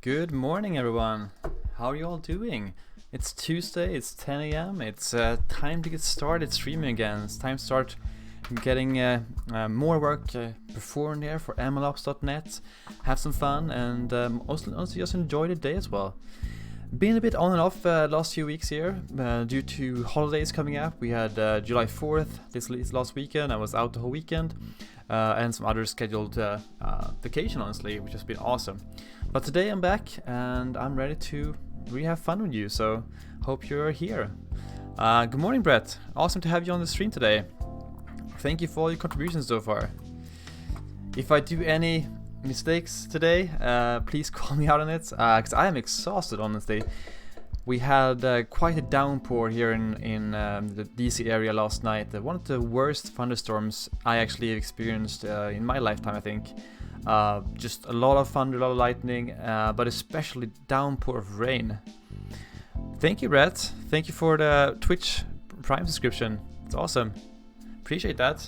Good morning, everyone. How are you all doing? It's Tuesday, it's 10 a.m. It's time to get started streaming again. It's time to start getting more work performed here for mlops.net. Have some fun and also just enjoy the day as well. Been a bit on and off last few weeks here due to holidays coming up. We had July 4th this last weekend. I was out the whole weekend and some other scheduled vacation, honestly, which has been awesome. But today I'm back and I'm ready to really have fun with you, so hope you're here. Good morning, Brett. Awesome to have you on the stream today. Thank you for all your contributions so far. If I do any mistakes today, please call me out on it, because I am exhausted, honestly. We had quite a downpour here in the DC area last night. One of the worst thunderstorms I actually experienced in my lifetime, I think. Just a lot of thunder, a lot of lightning, but especially downpour of rain. Thank you, Brett. Thank you for the Twitch Prime subscription. It's awesome. Appreciate that.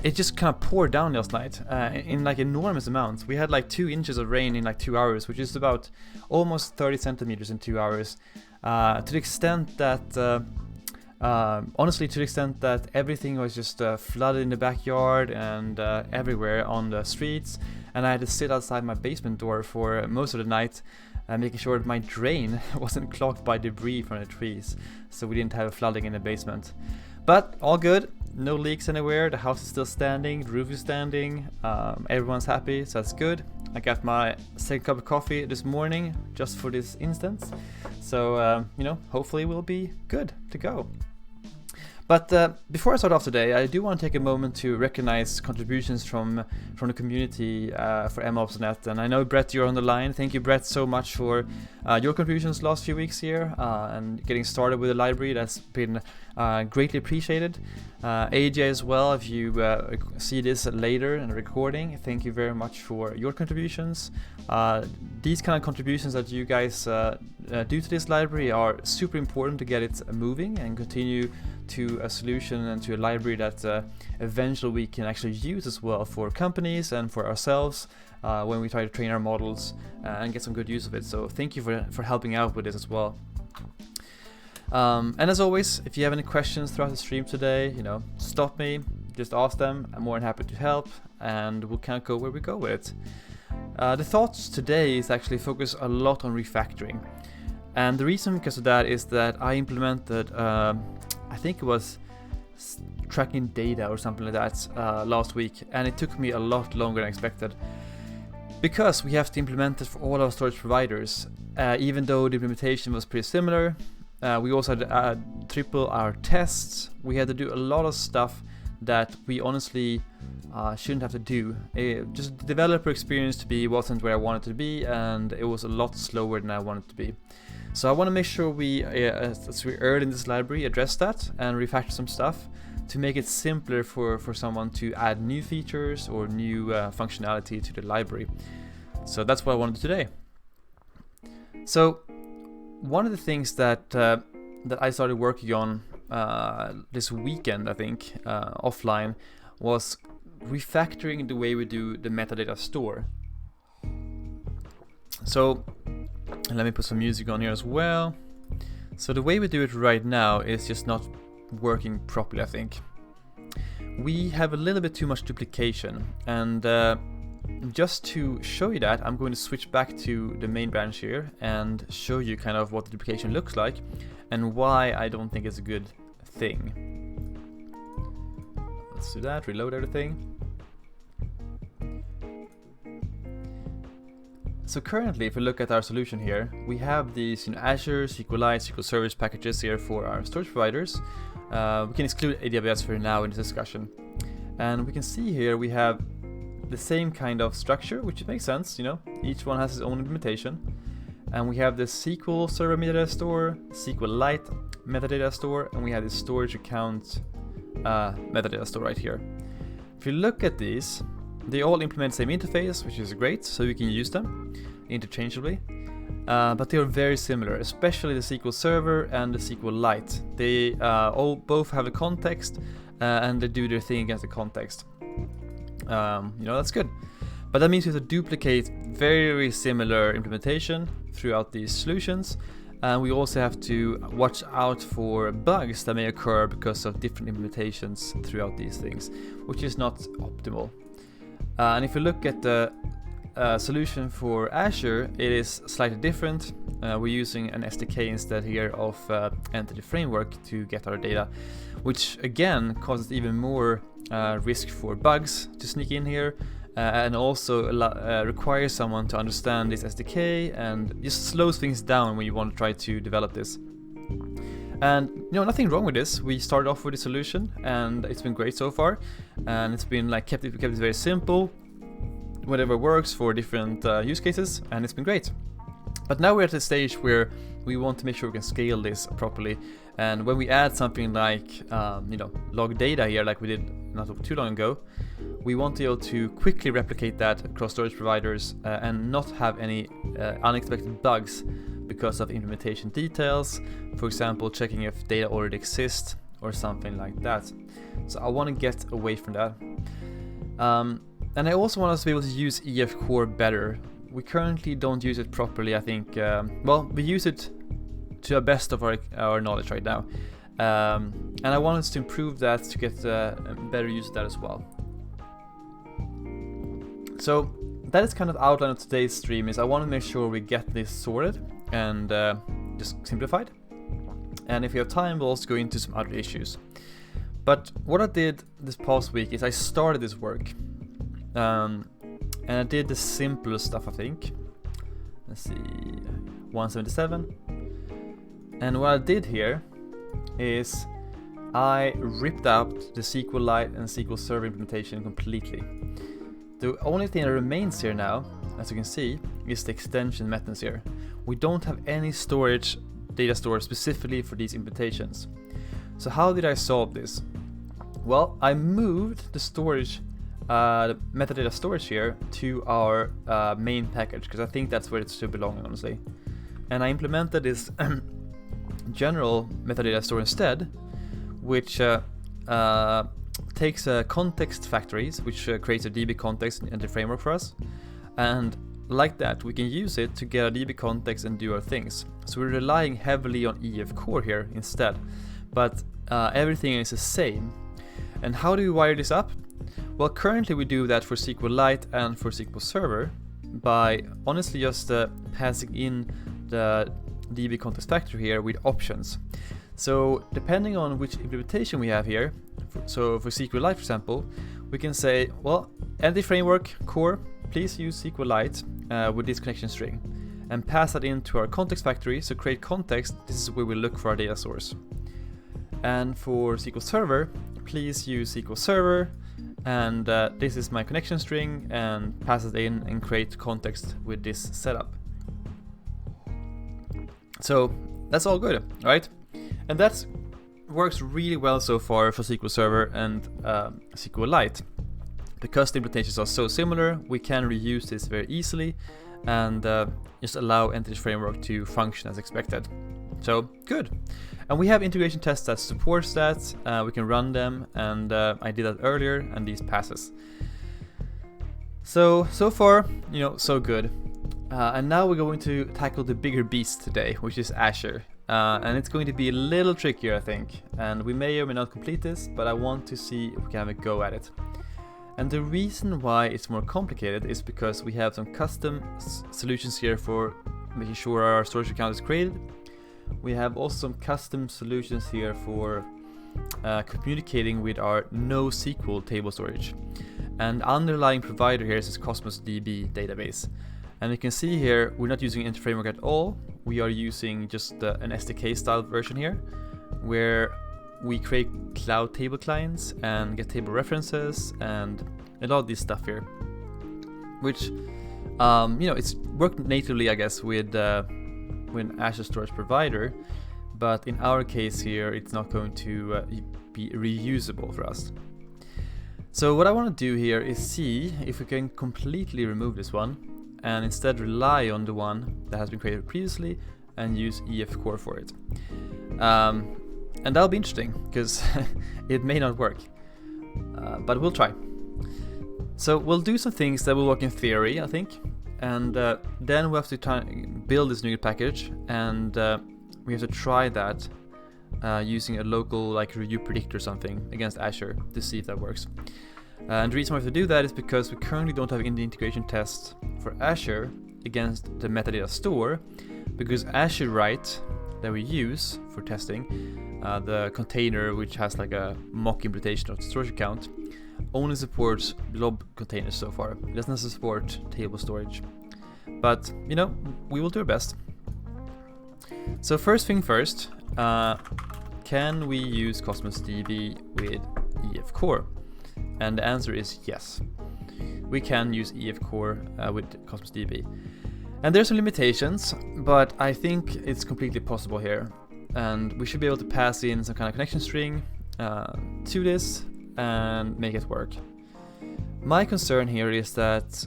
It just kind of poured down last night in like enormous amounts. We had like 2 inches of rain in like 2 hours, which is about almost 30 centimeters in 2 hours. To the extent that, honestly, to the extent that everything was just flooded in the backyard and everywhere on the streets. And I had to sit outside my basement door for most of the night, making sure that my drain wasn't clogged by debris from the trees, so we didn't have flooding in the basement. But all good, no leaks anywhere, the house is still standing, the roof is standing, everyone's happy, so that's good. I got my second cup of coffee this morning, just for this instance, so hopefully we'll be good to go. But before I start off today, I do want to take a moment to recognize contributions from the community for mlops.net. And I know, Brett, you're on the line. Thank you, Brett, so much for your contributions last few weeks here and getting started with the library. That's been greatly appreciated. AJ as well, if you see this later in the recording, thank you very much for your contributions. These kind of contributions that you guys do to this library are super important to get it moving and continue to a solution and to a library that eventually we can actually use as well for companies and for ourselves when we try to train our models and get some good use of it. So thank you for helping out with this as well. And as always, if you have any questions throughout the stream today, stop me, just ask them. I'm more than happy to help, and we'll kind of go where we go with it. The thoughts today is actually focus a lot on refactoring. And the reason because of that is that I implemented I think it was tracking data or something like that last week, and it took me a lot longer than expected because we have to implement it for all our storage providers. Even though the implementation was pretty similar, we also had to triple our tests. We had to do a lot of stuff that we honestly shouldn't have to do. Just the developer experience to be wasn't where I wanted to be, and it was a lot slower than I wanted to be. So I want to make sure we, as we early in this library, address that and refactor some stuff to make it simpler for someone to add new features or new functionality to the library. So that's what I want to do today. So one of the things that I started working on this weekend, I think, offline, was refactoring the way we do the metadata store. So let me put some music on here as well. So the way we do it right now is just not working properly, I think. We have a little bit too much duplication, and just to show you that, I'm going to switch back to the main branch here and show you kind of what the duplication looks like and why I don't think it's a good thing. Let's do that, reload everything. So currently, if we look at our solution here, we have these Azure, SQLite, SQL Service packages here for our storage providers. We can exclude AWS for now in this discussion. And we can see here we have the same kind of structure, which makes sense, each one has its own implementation. And we have the SQL Server metadata store, SQLite metadata store, and we have the storage account metadata store right here. If you look at these, they all implement the same interface, which is great, so you can use them interchangeably. But they are very similar, especially the SQL Server and the SQLite. They both have a context and they do their thing against the context. That's good. But that means we have to duplicate very similar implementation throughout these solutions. And we also have to watch out for bugs that may occur because of different implementations throughout these things, which is not optimal. And if you look at the solution for Azure, it is slightly different. We're using an SDK instead here of Entity Framework to get our data, which again causes even more risk for bugs to sneak in here, and also requires someone to understand this SDK and just slows things down when you want to try to develop this. And nothing wrong with this. We started off with a solution and it's been great so far, and it's been kept it very simple, whatever works for different use cases, and it's been great. But now we're at the stage where we want to make sure we can scale this properly, and when we add something like log data here, like we did not too long ago, we want to be able to quickly replicate that across storage providers and not have any unexpected bugs because of implementation details, for example checking if data already exists or something like that. So I want to get away from that. And I also want us to be able to use EF Core better. We currently don't use it properly, I think. We use it to the best of our knowledge right now. And I want us to improve that to get better use of that as well. So that is kind of outline of today's stream. Is I want to make sure we get this sorted and just simplified. And if we have time, we'll also go into some other issues. But what I did this past week is I started this work. And I did the simple stuff, I think. Let's see, 177. And what I did here is I ripped out the SQLite and SQL Server implementation completely. The only thing that remains here now, as you can see, is the extension methods here. We don't have any data storage specifically for these implementations. So how did I solve this? Well, I moved the storage, the metadata storage here to our main package, because I think that's where it should belong, honestly. And I implemented this general metadata store instead, which takes context factories, which creates a DB context and the framework for us. And like that, we can use it to get a DB context and do our things. So we're relying heavily on EF Core here instead, but everything is the same. And how do we wire this up? Well, currently we do that for SQLite and for SQL Server by honestly just passing in the DB context factory here with options. So depending on which implementation we have here, so for SQLite for example, we can say, well, Entity Framework core, please use SQLite with this connection string, and pass that into our context factory. So create context, this is where we look for our data source. And for SQL Server, please use SQL Server, and this is my connection string, and pass it in and create context with this setup. So that's all good, right? And that works really well so far for SQL Server and SQLite. Because the implementations are so similar, we can reuse this very easily and just allow Entity Framework to function as expected. So good. And we have integration tests that supports that. We can run them, and I did that earlier, and these passes. So far, so good. And now we're going to tackle the bigger beast today, which is Azure. And it's going to be a little trickier, I think. And we may or may not complete this, but I want to see if we can have a go at it. And the reason why it's more complicated is because we have some custom solutions here for making sure our storage account is created. We have also some custom solutions here for communicating with our NoSQL table storage. And underlying provider here is this Cosmos DB database. And you can see here, we're not using Entity Framework at all. We are using just an SDK style version here, where we create cloud table clients and get table references and a lot of this stuff here, which it's worked natively, I guess, with Azure Storage Provider, but in our case here, it's not going to be reusable for us. So what I want to do here is see if we can completely remove this one and instead rely on the one that has been created previously and use EF Core for it. And that'll be interesting, because it may not work. But we'll try. So we'll do some things that will work in theory, I think. And then we'll have to build this NuGet package, and we have to try that using a local like review predictor or something against Azure to see if that works. And the reason why we have to do that is because we currently don't have any integration tests for Azure against the metadata store, because Azure Write that we use for testing, the container which has like a mock implementation of the storage account, only supports blob containers so far. It doesn't support table storage. But, you know, we will do our best. So first thing first, can we use Cosmos DB with EF Core? And the answer is yes. We can use EF Core with Cosmos DB. And there's some limitations, but I think it's completely possible here. And we should be able to pass in some kind of connection string to this and make it work. My concern here is that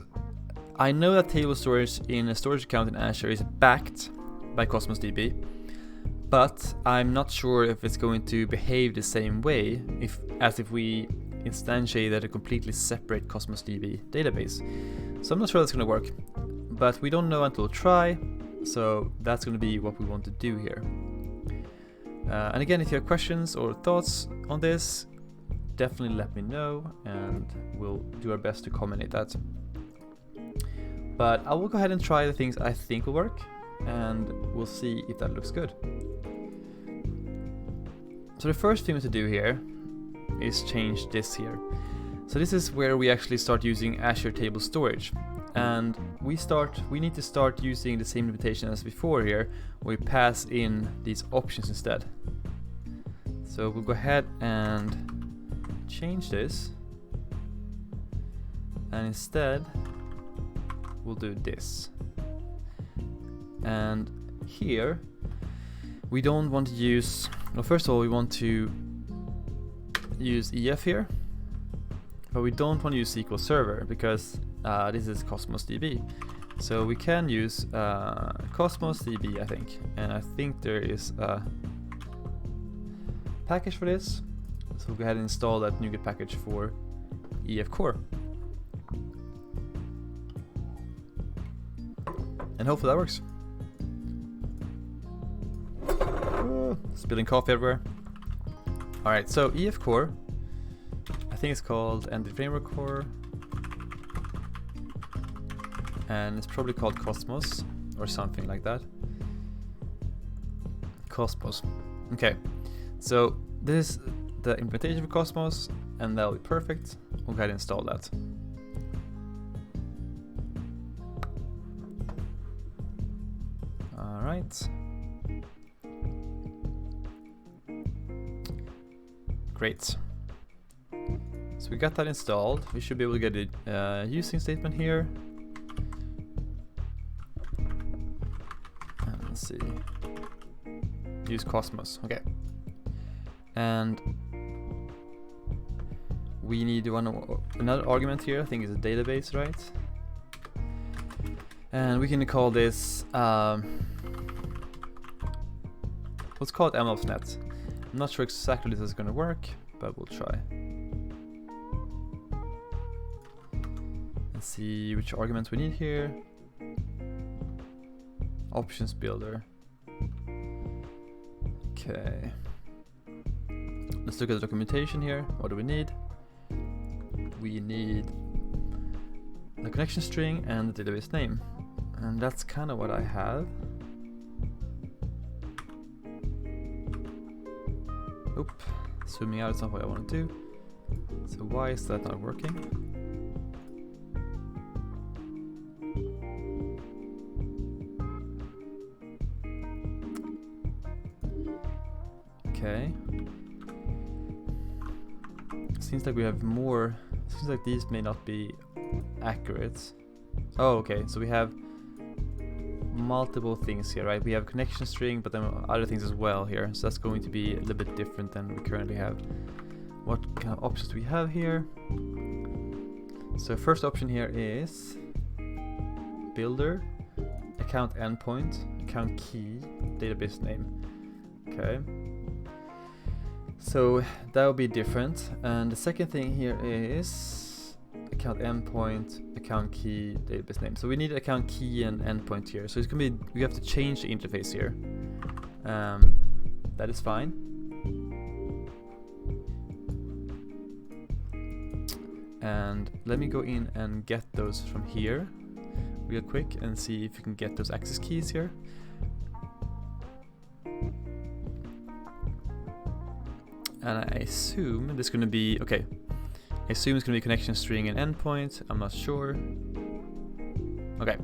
I know that table storage in a storage account in Azure is backed by Cosmos DB, but I'm not sure if it's going to behave the same way as if we instantiated a completely separate Cosmos DB database. So I'm not sure that's going to work, but we don't know until we try, so that's going to be what we want to do here. And again, if you have questions or thoughts on this, definitely let me know, and we'll do our best to accommodate that. But I will go ahead and try the things I think will work, and we'll see if that looks good. So the first thing we have to do here is change this here. So this is where we actually start using Azure Table Storage, and we need to start using the same limitation as before here, where we pass in these options instead. So we'll go ahead and change this, and instead we'll do this. And here we don't want to use, well, first of all we want to use EF here, but we don't want to use SQL Server because this is Cosmos DB. So we can use Cosmos DB, I think, and I think there is a package for this. So we'll go ahead and install that NuGet package for EF Core. And hopefully that works. Spilling coffee everywhere. Alright, so EF Core, I think it's called Entity Framework Core, and it's probably called Cosmos or something like that. Cosmos. Okay, so this is the implementation for Cosmos, and that'll be perfect. We'll go ahead and install that. Alright. Great. So we got that installed. We should be able to get a using statement here. And let's see. Use Cosmos. Okay. And we need another argument here. I think it's a database, right? And we can call this let's call it MLSnet. I'm not sure exactly this is going to work, but we'll try. Let's see which arguments we need here. Options builder. Okay. Let's look at the documentation here. What do we need? We need the connection string and the database name. And that's kind of what I have. Oop, zooming out is not what I want to do. So why is that not working? Okay. Seems like we have more. Seems like these may not be accurate. Oh, okay. So we have multiple things here, right? We have connection string, but then other things as well here. So that's going to be a little bit different than we currently have. What kind of options do we have here? So first option here is builder, account endpoint, account key, database name. Okay. So that will be different. And the second thing here is account endpoint, account key, database name. So we need account key and endpoint here. So it's gonna be, we have to change the interface here. That is fine. And let me go in and get those from here real quick and see if you can get those access keys here. And I assume there's going to be, okay, I assume it's going to be connection string and endpoint. I'm not sure. Okay,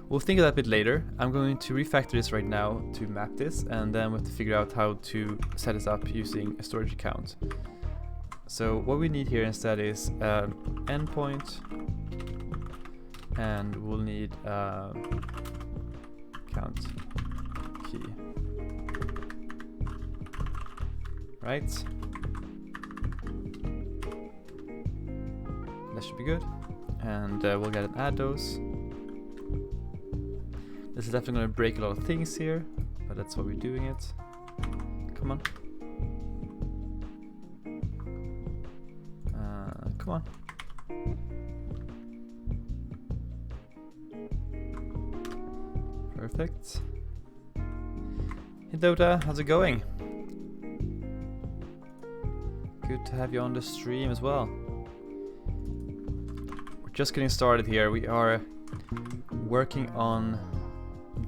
we'll think of that a bit later. I'm going to refactor this right now to map this, and then we have to figure out how to set this up using a storage account. So what we need here instead is endpoint, and we'll need account key. Right? That should be good. And we'll get and add those. This is definitely going to break a lot of things here, but that's why we're doing it. Come on. Come on. Perfect. Hey Dota, how's it going? Good to have you on the stream as well. We're just getting started here. We are working on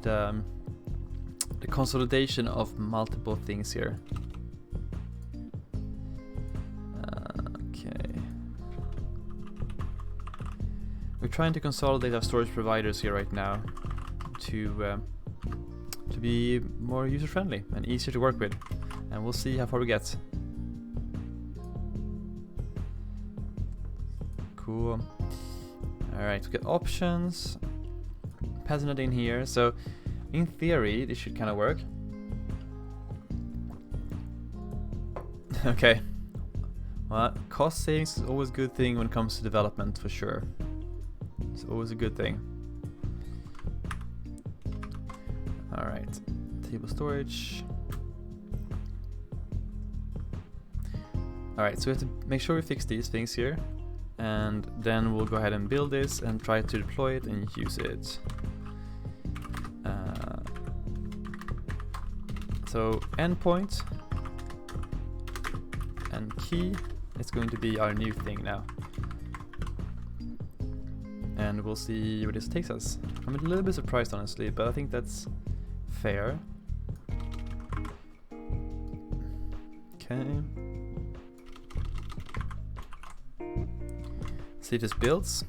the consolidation of multiple things here. Okay. We're trying to consolidate our storage providers here right now to be more user-friendly and easier to work with, and we'll see how far we get. Cool. Alright, we get options. Passing it in here. So, in theory, this should kind of work. Okay. Well, cost savings is always a good thing when it comes to development, for sure. It's always a good thing. Alright. Table storage. Alright, so we have to make sure we fix these things here. And then we'll go ahead and build this and try to deploy it and use it. So endpoint and key is going to be our new thing now. And we'll see where this takes us. I'm a little bit surprised honestly, but I think that's fair. Okay. See if this builds.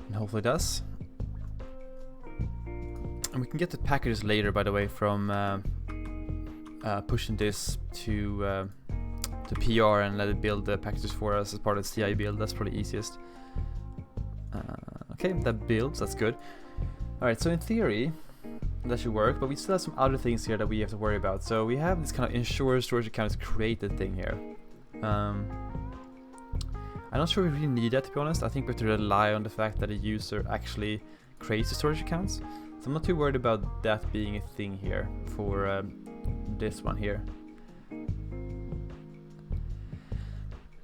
And hopefully it does. And we can get the packages later, by the way, from pushing this to PR and let it build the packages for us as part of the CI build. That's probably easiest. Okay, that builds, that's good. Alright, so in theory, that should work, but we still have some other things here that we have to worry about. So we have this kind of ensure storage account is created thing here. I'm not sure we really need that, to be honest. I think we have to rely on the fact that a user actually creates the storage accounts. So I'm not too worried about that being a thing here for this one here.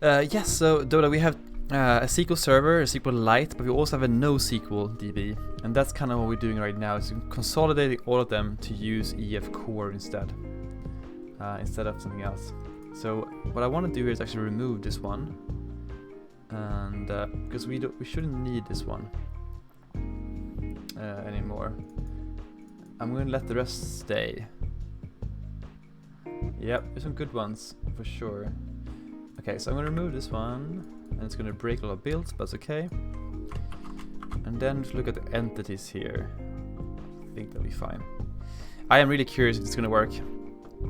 Yes, so Dota, we have a SQL server, a SQLite, but we also have a NoSQL DB, and that's kind of what we're doing right now, is consolidating all of them to use EF Core instead of something else. So what I want to do here is actually remove this one, and because we shouldn't need this one anymore. I'm going to let the rest stay. Yep, there's some good ones for sure. Okay, so I'm going to remove this one, and it's going to break a lot of builds, but it's okay. And then just look at the entities here. I think that'll be fine. I am really curious if it's going to work.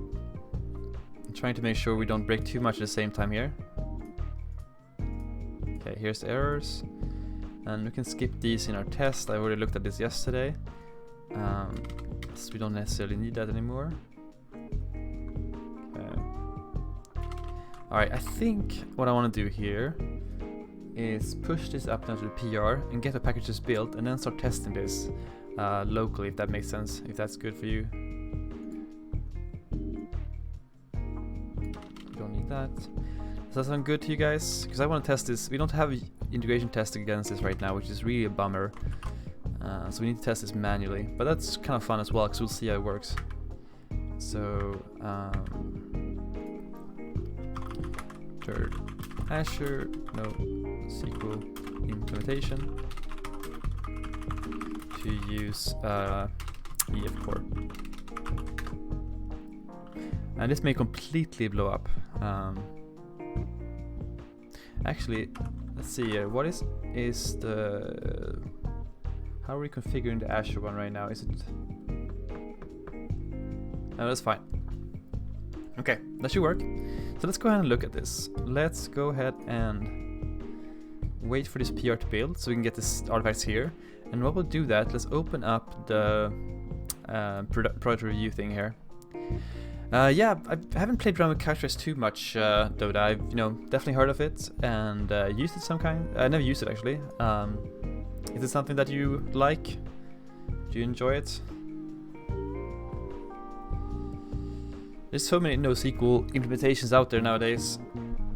I'm trying to make sure we don't break too much at the same time here. Okay, here's the errors. And we can skip these in our test. I already looked at this yesterday. So we don't necessarily need that anymore. Okay. Alright, I think what I want to do here is push this up now to the PR and get the packages built, and then start testing this locally, if that makes sense, if that's good for you. Don't need that. Does that sound good to you guys? Because I want to test this. We don't have integration testing against this right now, which is really a bummer. So we need to test this manually, but that's kind of fun as well, because we'll see how it works. So third Azure no SQL implementation to use EF core, and this may completely blow up. Actually, let's see here. What is the how are we configuring the Azure one right now? Is it? No, that's fine. Okay, that should work. So let's go ahead and look at this. Let's go ahead and wait for this PR to build so we can get this artifacts here. And while we'll do that, let's open up the product review thing here. Yeah, I haven't played around with CouchBase too much, though. I've definitely heard of it and used it some kind. I never used it actually. Is it something that you like? Do you enjoy it? There's so many NoSQL implementations out there nowadays.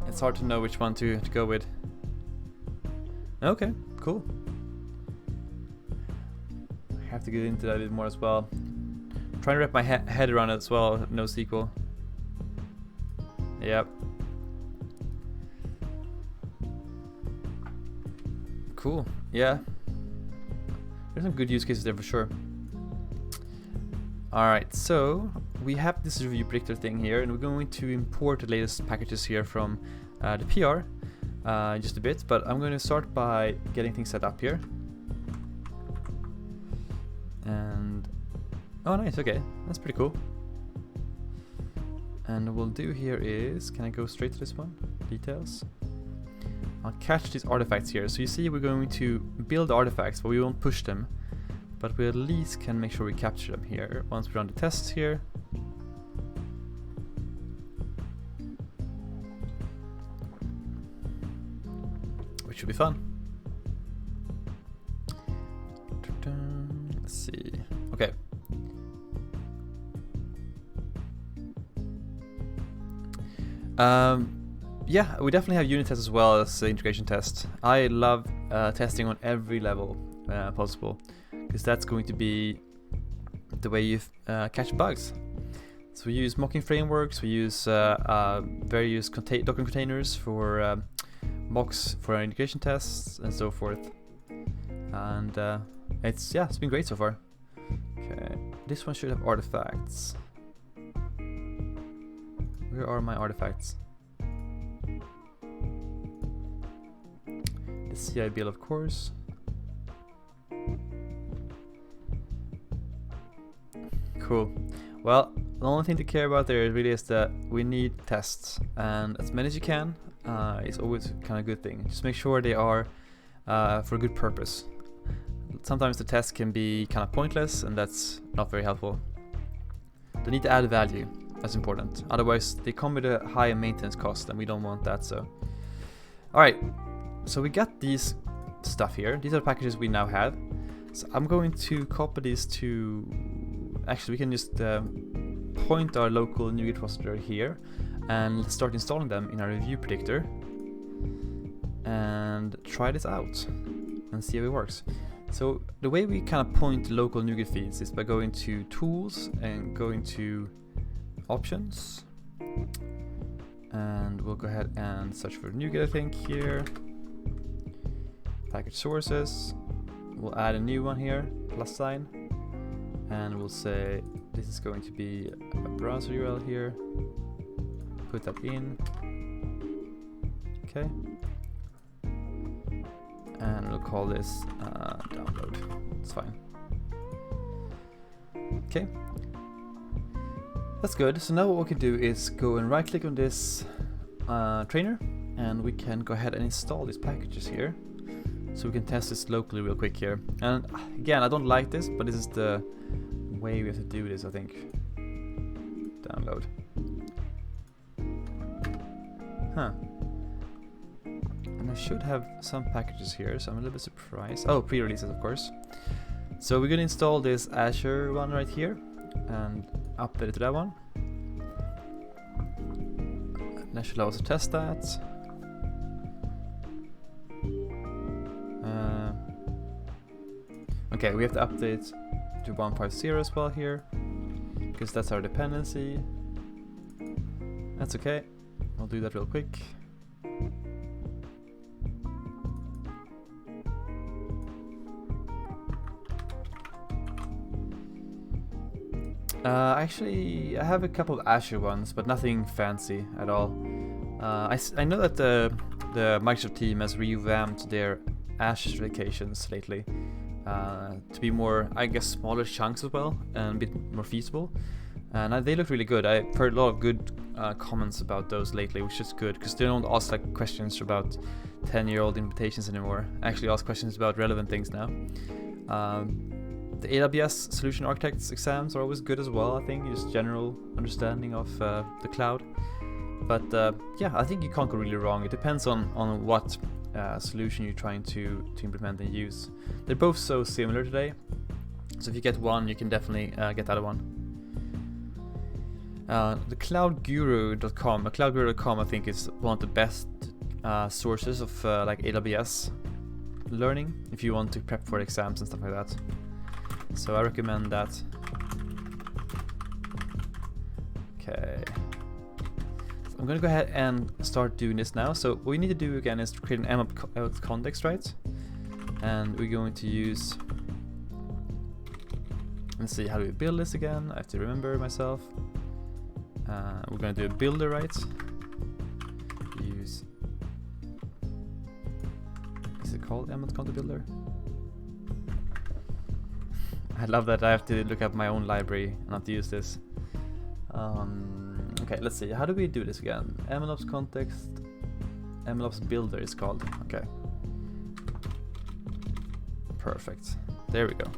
It's hard to know which one to go with. Okay, cool. I have to get into that a bit more as well. I'm trying to wrap my head around it as well, NoSQL. Yep. Cool, yeah. There's some good use cases there for sure. Alright, so we have this review predictor thing here, and we're going to import the latest packages here from the PR in just a bit, but I'm going to start by getting things set up here. And oh nice, okay, that's pretty cool. And what we'll do here is, can I go straight to this one? Details. I'll catch these artifacts here. So you see we're going to build artifacts, but we won't push them. But we at least can make sure we capture them here once we run the tests here. Which should be fun. Let's see. Okay. Yeah, we definitely have unit tests as well as integration tests. I love testing on every level possible, because that's going to be the way you catch bugs. So we use mocking frameworks, we use various Docker containers for mocks for our integration tests and so forth. And it's been great so far. Okay, this one should have artifacts. Where are my artifacts? The CI build, of course. Cool. Well, the only thing to care about there really is that we need tests, and as many as you can is always kind of a good thing. Just make sure they are for a good purpose. Sometimes the tests can be kind of pointless, and that's not very helpful. They need to add value. That's important. Otherwise, they come with a high maintenance cost, and we don't want that. So, all right. So we got these stuff here. These are the packages we now have. So I'm going to copy these to. Actually, we can just point our local NuGet repository here and start installing them in our review predictor and try this out and see how it works. So the way we kind of point local NuGet feeds is by going to Tools and going to Options, and we'll go ahead and search for NuGet, I think, here. Package sources. We'll add a new one here, plus sign, and we'll say this is going to be a browser URL here. Put that in. Okay. And we'll call this download. It's fine. Okay. That's good. So now what we can do is go and right click on this trainer, and we can go ahead and install these packages here. So we can test this locally real quick here. And again, I don't like this, but this is the way we have to do this, I think. Download. Huh. And I should have some packages here, so I'm a little bit surprised. Oh, pre-releases, of course. So we're gonna install this Azure one right here and update it to that one. And I should also test that. Okay, we have to update to 1.50 as well here, because that's our dependency. That's okay. I'll do that real quick. Actually, I have a couple of Azure ones, but nothing fancy at all. I know that the Microsoft team has revamped their Azure certifications lately to be more, I guess, smaller chunks as well and a bit more feasible. And they look really good. I've heard a lot of good comments about those lately, which is good because they don't ask like questions about 10-year-old implementations anymore. Actually, ask questions about relevant things now. The AWS Solution Architects exams are always good as well, I think, just general understanding of the cloud. But yeah, I think you can't go really wrong. It depends on what solution you're trying to implement and use. They're both so similar today, so if you get one, you can definitely get the other one. The cloudguru.com, cloudguru.com I think is one of the best sources of like AWS learning if you want to prep for exams and stuff like that. So I recommend that. Okay. So I'm gonna go ahead and start doing this now. So what we need to do again is to create an MLOps context, right? And we're going to use, let's see, how do we build this again? I have to remember myself. We're gonna do a builder, right? Use, is it called MLOps content builder? I love that I have to look up my own library and not use this. Okay, let's see. How do we do this again? MLOps context, MLOps builder is called. Okay. Perfect. There we go.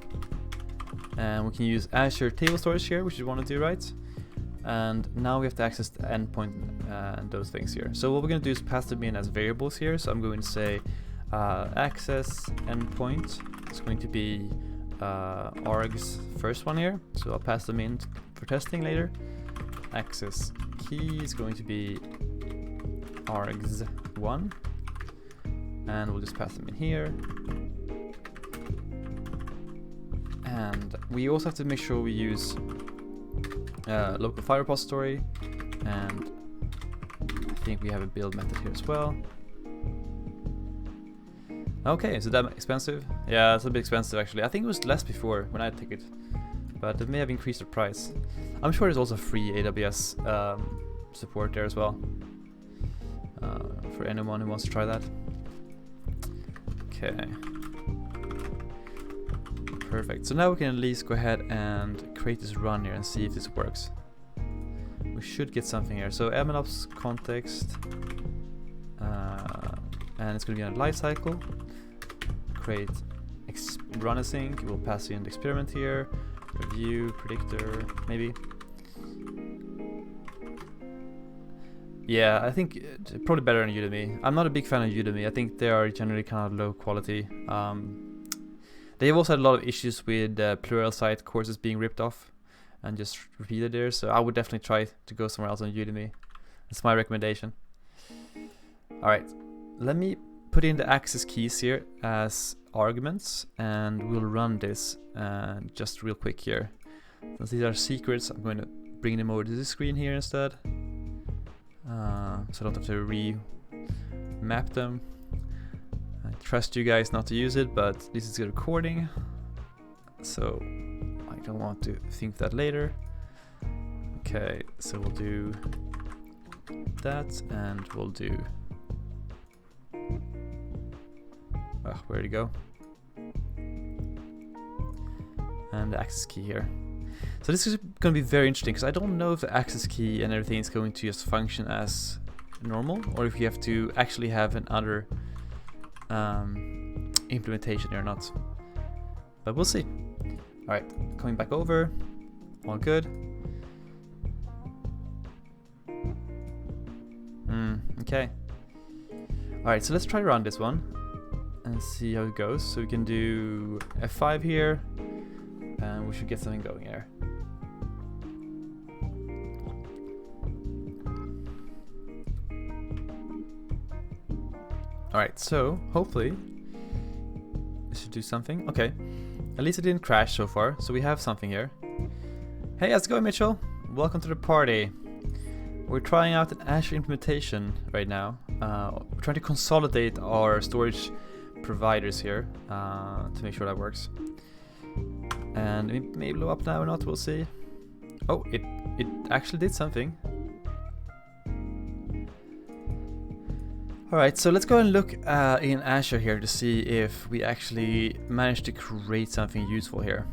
And we can use Azure table storage here, which we want to do, right? And now we have to access the endpoint and those things here. So what we're going to do is pass them in as variables here. So I'm going to say access endpoint is going to be arg's first one here, so I'll pass them in for testing later. Access key is going to be arg's 1, and we'll just pass them in here. And we also have to make sure we use local file repository, and I think we have a build method here as well. Okay, is it that expensive? Yeah, it's a bit expensive actually. I think it was less before when I took it, but it may have increased the price. I'm sure there's also free AWS support there as well, for anyone who wants to try that. Okay. Perfect. So now we can at least go ahead and create this run here and see if this works. We should get something here. So MLOps context, and it's going to be on a life cycle. Create run async. We'll pass in the experiment here. Review predictor, maybe. Yeah, I think probably better than Udemy. I'm not a big fan of Udemy. I think they are generally kind of low quality. They've also had a lot of issues with Pluralsight courses being ripped off and just repeated there. So I would definitely try to go somewhere else on Udemy. That's my recommendation. All right, let me put in the access keys here as arguments, and we'll run this just real quick here. Since these are secrets, I'm going to bring them over to this screen here instead, so I don't have to remap them. I trust you guys not to use it, but this is a recording, so I don't want to think that later. Okay, so we'll do that, and we'll do where'd it go? And the access key here. So this is going to be very interesting because I don't know if the access key and everything is going to just function as normal, or if you have to actually have another implementation or not. But we'll see. All right, coming back over. All good. Okay. Alright, so let's try to run this one and see how it goes. So we can do F5 here, and we should get something going here. Alright, so hopefully this should do something. Okay, at least it didn't crash so far, so we have something here. Hey, how's it going, Mitchell? Welcome to the party. We're trying out an Azure implementation right now. We're trying to consolidate our storage providers here to make sure that works. And it may blow up now or not, we'll see. Oh, it actually did something. Alright, so let's go and look in Azure here to see if we actually managed to create something useful here.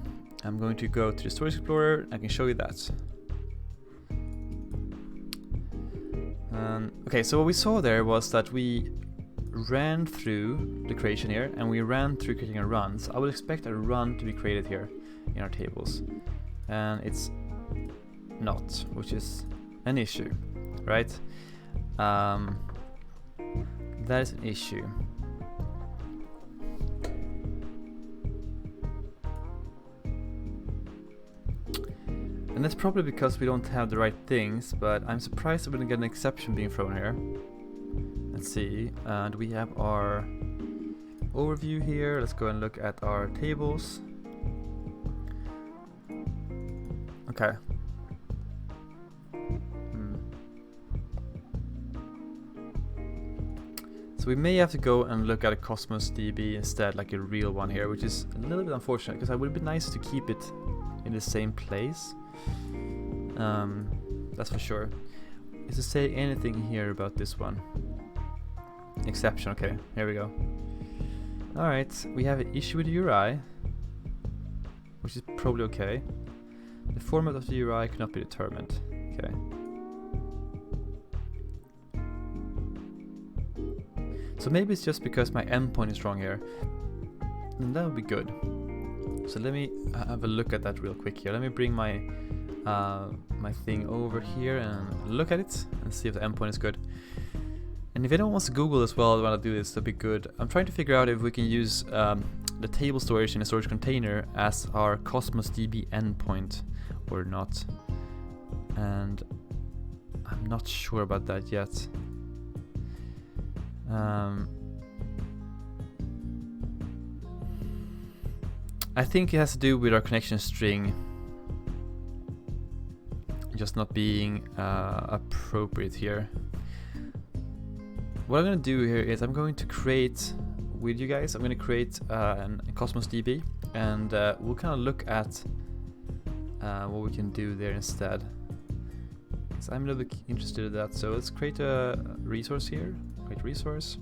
I'm going to go to the Storage Explorer. I can show you that. Okay, so what we saw there was that we ran through the creation here, and we ran through creating a run. So I would expect a run to be created here in our tables, and it's not, which is an issue, right? That is an issue. And that's probably because we don't have the right things, but I'm surprised that we didn't get an exception being thrown here. Let's see, do we have our overview here? Let's go and look at our tables. Okay. So we may have to go and look at a Cosmos DB instead, like a real one here, which is a little bit unfortunate, because it would be nice to keep it in the same place. That's for sure. Is to say anything here about this one? Exception, okay, here we go. Alright, we have an issue with the URI, which is probably okay. The format of the URI cannot be determined. Okay. So maybe it's just because my endpoint is wrong here. And that would be good. So let me have a look at that real quick here. Let me bring my my thing over here and look at it and see if the endpoint is good. And if anyone wants to Google as well when I do this, that'd be good. I'm trying to figure out if we can use the table storage in a storage container as our Cosmos DB endpoint or not. And I'm not sure about that yet. I think it has to do with our connection string just not being appropriate here. What I'm going to do here is I'm going to create with you guys, I'm going to create a Cosmos DB, and we'll kind of look at what we can do there instead. So I'm a little bit interested in that. So let's create a resource here. Create resource.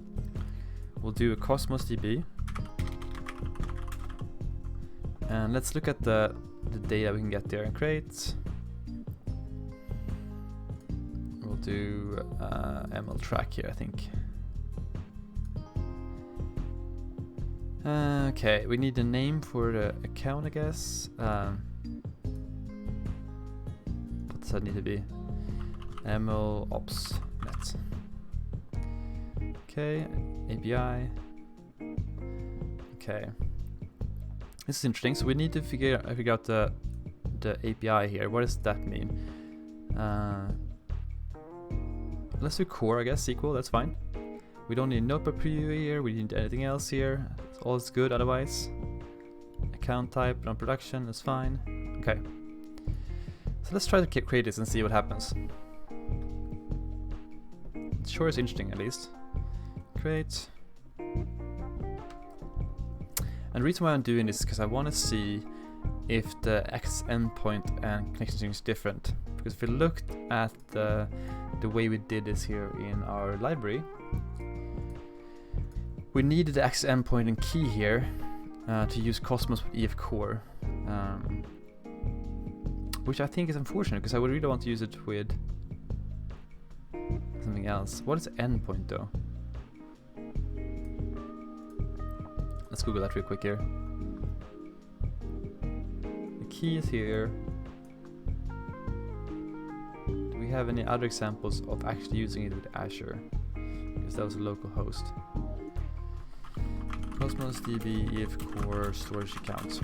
We'll do a Cosmos DB. And let's look at the data we can get there and create. We'll do ML track here, I think. Okay, we need a name for the account, I guess. What does that need to be? ML ops net. Okay, API. Okay. This is interesting. So we need to figure out the API here. What does that mean? Let's do core, I guess. SQL. That's fine. We don't need notebook preview here. We need anything else here. All is good. Otherwise, account type on production. That's fine. Okay. So let's try to create this and see what happens. It sure is interesting, at least. Create. And the reason why I'm doing this is because I want to see if the X endpoint and connection string is different. Because if we looked at the way we did this here in our library, we needed the X endpoint and key here to use Cosmos with EF core, which I think is unfortunate because I would really want to use it with something else. What is endpoint though? Let's Google that real quick here. The key is here. Do we have any other examples of actually using it with Azure? because that was a local host. Cosmos DB if core storage account.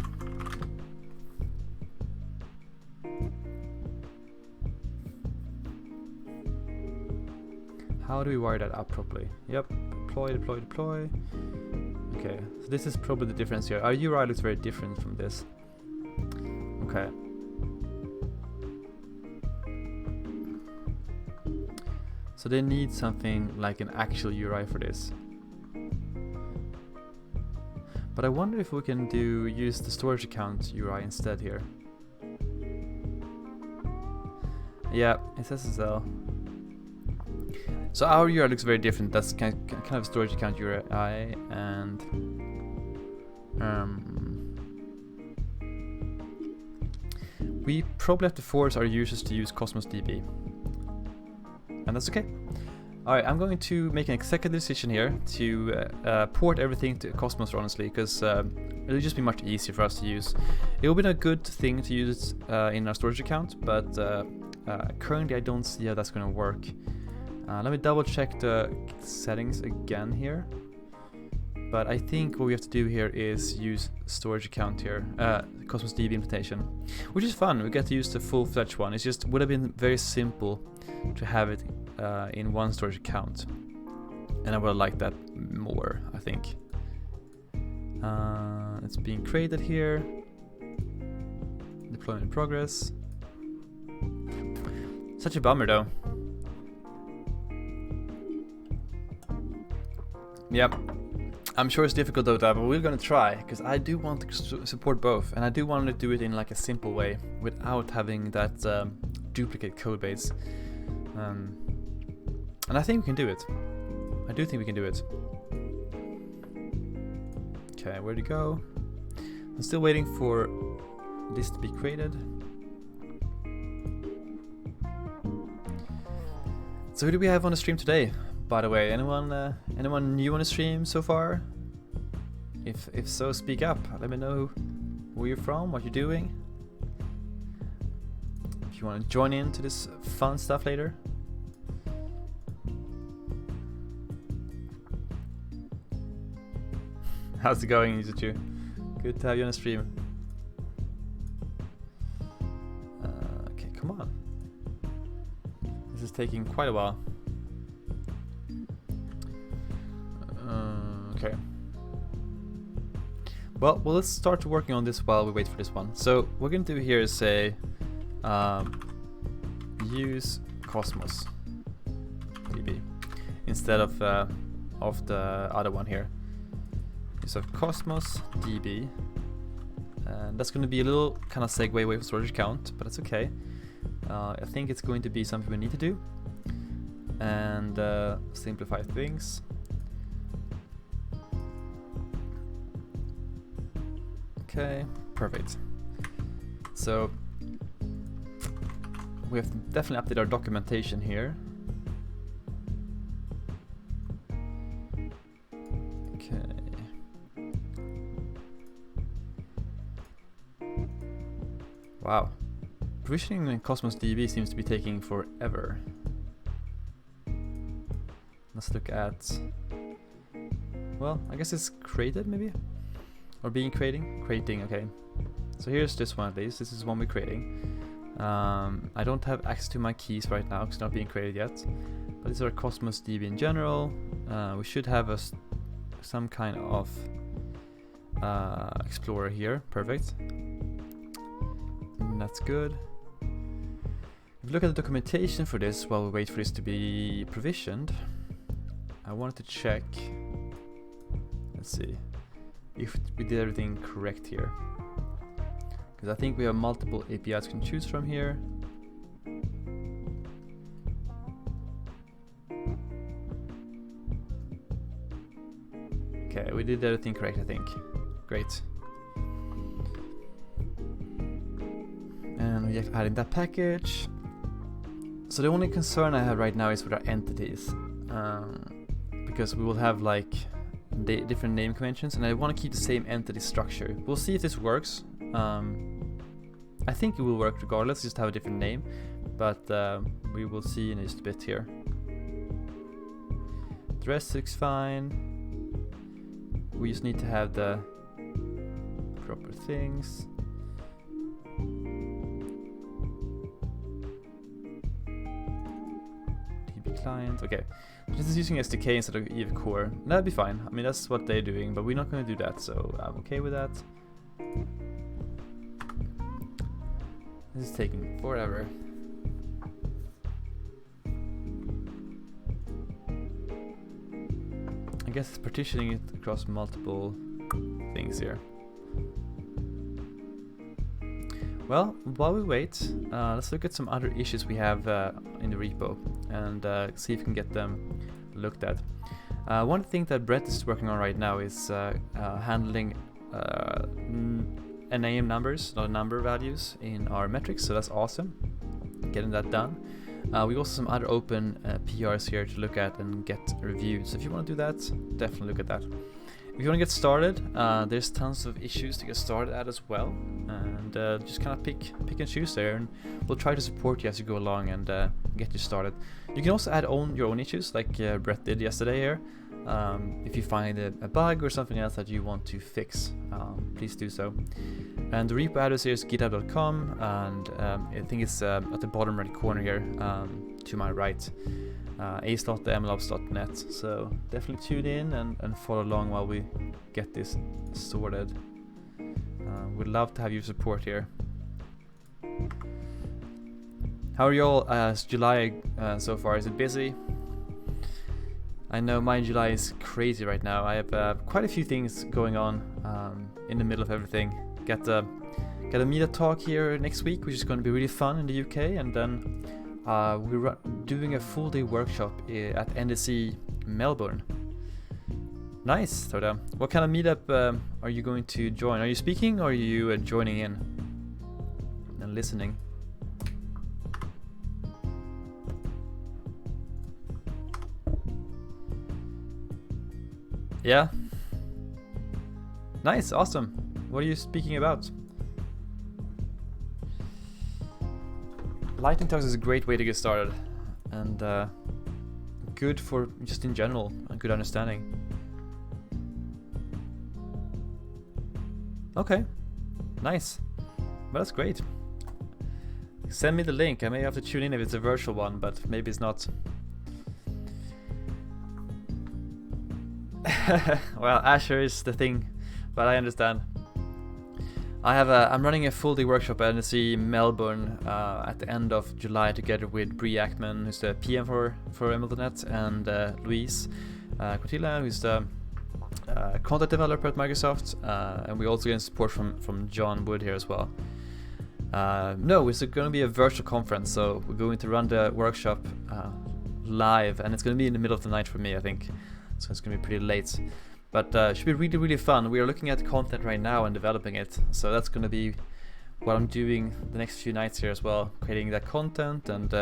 How do we wire that up properly? Yep, deploy. Okay, so this is probably the difference here. Our URI looks very different from this. Okay. So they need something like an actual URI for this. But I wonder if we can use the storage account URI instead here. Yeah, it says SSL. So our URI looks very different. That's kind of storage account URI, and we probably have to force our users to use Cosmos DB, and that's okay. Alright, I'm going to make an executive decision here to port everything to Cosmos, honestly, because it'll just be much easier for us to use. It will be a good thing to use in our storage account, but currently I don't see how that's going to work. Let me double check the settings again here. But I think what we have to do here is use storage account here, Cosmos DB implementation, which is fun. We get to use the full-fledged one. It just would have been very simple to have it in one storage account, and I would have liked that more, I think. It's being created here. Deployment in progress. Such a bummer though. Yep. I'm sure it's difficult though, but we're gonna try, because I do want to support both, and I do want to do it in like a simple way without having that duplicate code base. And I think we can do it. I do think we can do it. Okay, where'd it go? I'm still waiting for this to be created. So who do we have on the stream today, by the way? Anyone new on the stream so far? If so, speak up. Let me know where you're from, what you're doing. If you want to join into this fun stuff later. How's it going, Izuchu? Good to have you on the stream. Okay, come on. This is taking quite a while. Okay. Well, let's start working on this while we wait for this one. So what we're going to do here is say use Cosmos DB instead of the other one here. So Cosmos DB, and that's going to be a little kind of segue away from storage account, but it's okay. I think it's going to be something we need to do, and simplify things. Okay, perfect. So we have to definitely update our documentation here. Okay. Wow. Provisioning in Cosmos DB seems to be taking forever. Let's look at... Well, I guess it's created maybe? Or being creating, okay. So here's this one at least. This is one we're creating. I don't have access to my keys right now because it's not being created yet. But these are Cosmos DB in general. We should have some kind of explorer here. Perfect. And that's good. If you look at the documentation for this while we wait for this to be provisioned, I wanted to check. Let's see if we did everything correct here, because I think we have multiple APIs we can choose from here. Okay, we did everything correct, I think. Great. And we have added that package. So the only concern I have right now is with our entities, because we will have like different name conventions, and I want to keep the same entity structure. We'll see if this works. I think it will work regardless, just have a different name, but we will see in just a bit here. The rest looks fine. We just need to have the proper things. DB client, okay. This is using SDK instead of EV Core. That'd be fine. I mean, that's what they're doing, but we're not going to do that, so I'm okay with that. This is taking forever. I guess it's partitioning it across multiple things here. Well, while we wait, let's look at some other issues we have in the repo and see if we can get them looked at. One thing that Brett is working on right now is handling name numbers, not number values, in our metrics, so that's awesome. Getting that done. We also have some other open PRs here to look at and get reviewed. So if you want to do that, definitely look at that. If you want to get started, there's tons of issues to get started at as well, and just kind of pick and choose there, and we'll try to support you as you go along and get you started. You can also add your own issues, like Brett did yesterday here. If you find a bug or something else that you want to fix, please do so. And the repo address here is github.com, and I think it's at the bottom right corner here, to my right, ace.mlops.net. So definitely tune in and follow along while we get this sorted. We'd love to have your support here. How are y'all as July so far? Is it busy? I know my July is crazy right now. I have quite a few things going on in the middle of everything. Got a meetup talk here next week, which is going to be really fun in the UK, and then we're doing a full day workshop at NDC Melbourne. Nice, Toda. What kind of meetup are you going to join? Are you speaking or are you joining in and listening? Yeah. Nice, awesome. What are you speaking about? Lightning talks is a great way to get started, and good for just in general a good understanding. Okay, nice. Well, that's great. Send me the link. I may have to tune in if it's a virtual one, but maybe it's not. Well, Azure is the thing, but I understand. I'm running a full day workshop at NSC Melbourne at the end of July together with Bree Ackman, who's the PM for Hamilton.net, and Luis Cotilla, who's the content developer at Microsoft, and we're also getting support from John Wood here as well. No, it's going to be a virtual conference, so we're going to run the workshop live, and it's going to be in the middle of the night for me, I think, so it's going to be pretty late. But it should be really, really fun. We are looking at content right now and developing it, so that's going to be what I'm doing the next few nights here as well, creating that content, and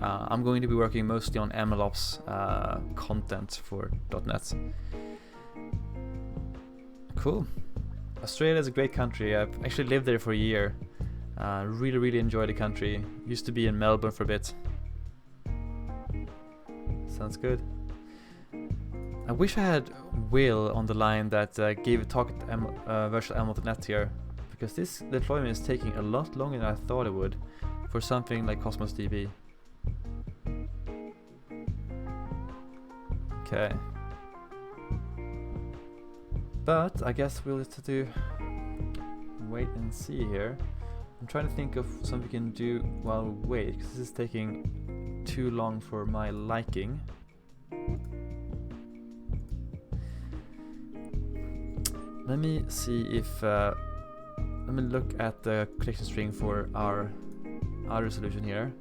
I'm going to be working mostly on MLOps content for .NET. Cool. Australia is a great country. I've actually lived there for a year. Really, really enjoy the country. Used to be in Melbourne for a bit. Sounds good. I wish I had Will on the line that gave a talk at Virtual ML.net here, because this deployment is taking a lot longer than I thought it would for something like Cosmos DB. Okay. But I guess we'll have to wait and see here. I'm trying to think of something we can do while we wait, because this is taking too long for my liking. Let me see if let me look at the collection string for our other solution here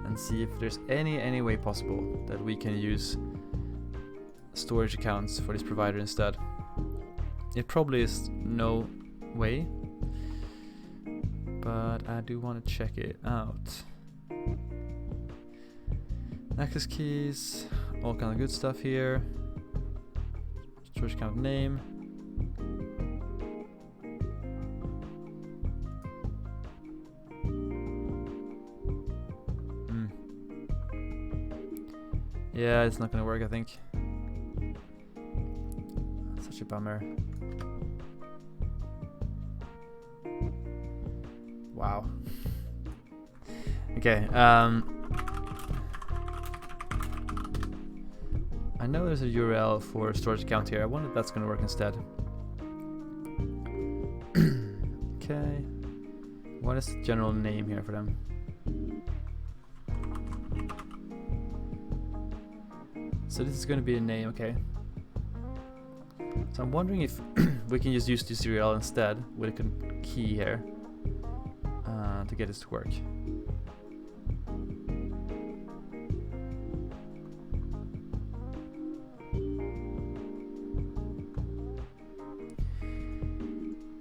and see if there's any way possible that we can use storage accounts for this provider instead. It probably is no way, but I do want to check it out. Access keys, all kind of good stuff here. Storage account name. Yeah, it's not gonna work, I think. such a bummer. Wow. Okay, I know there's a URL for storage account here. I wonder if that's gonna work instead. Okay. What is the general name here for them? So this is gonna be a name, okay. So I'm wondering if we can just use this URL instead with a key here to get this to work.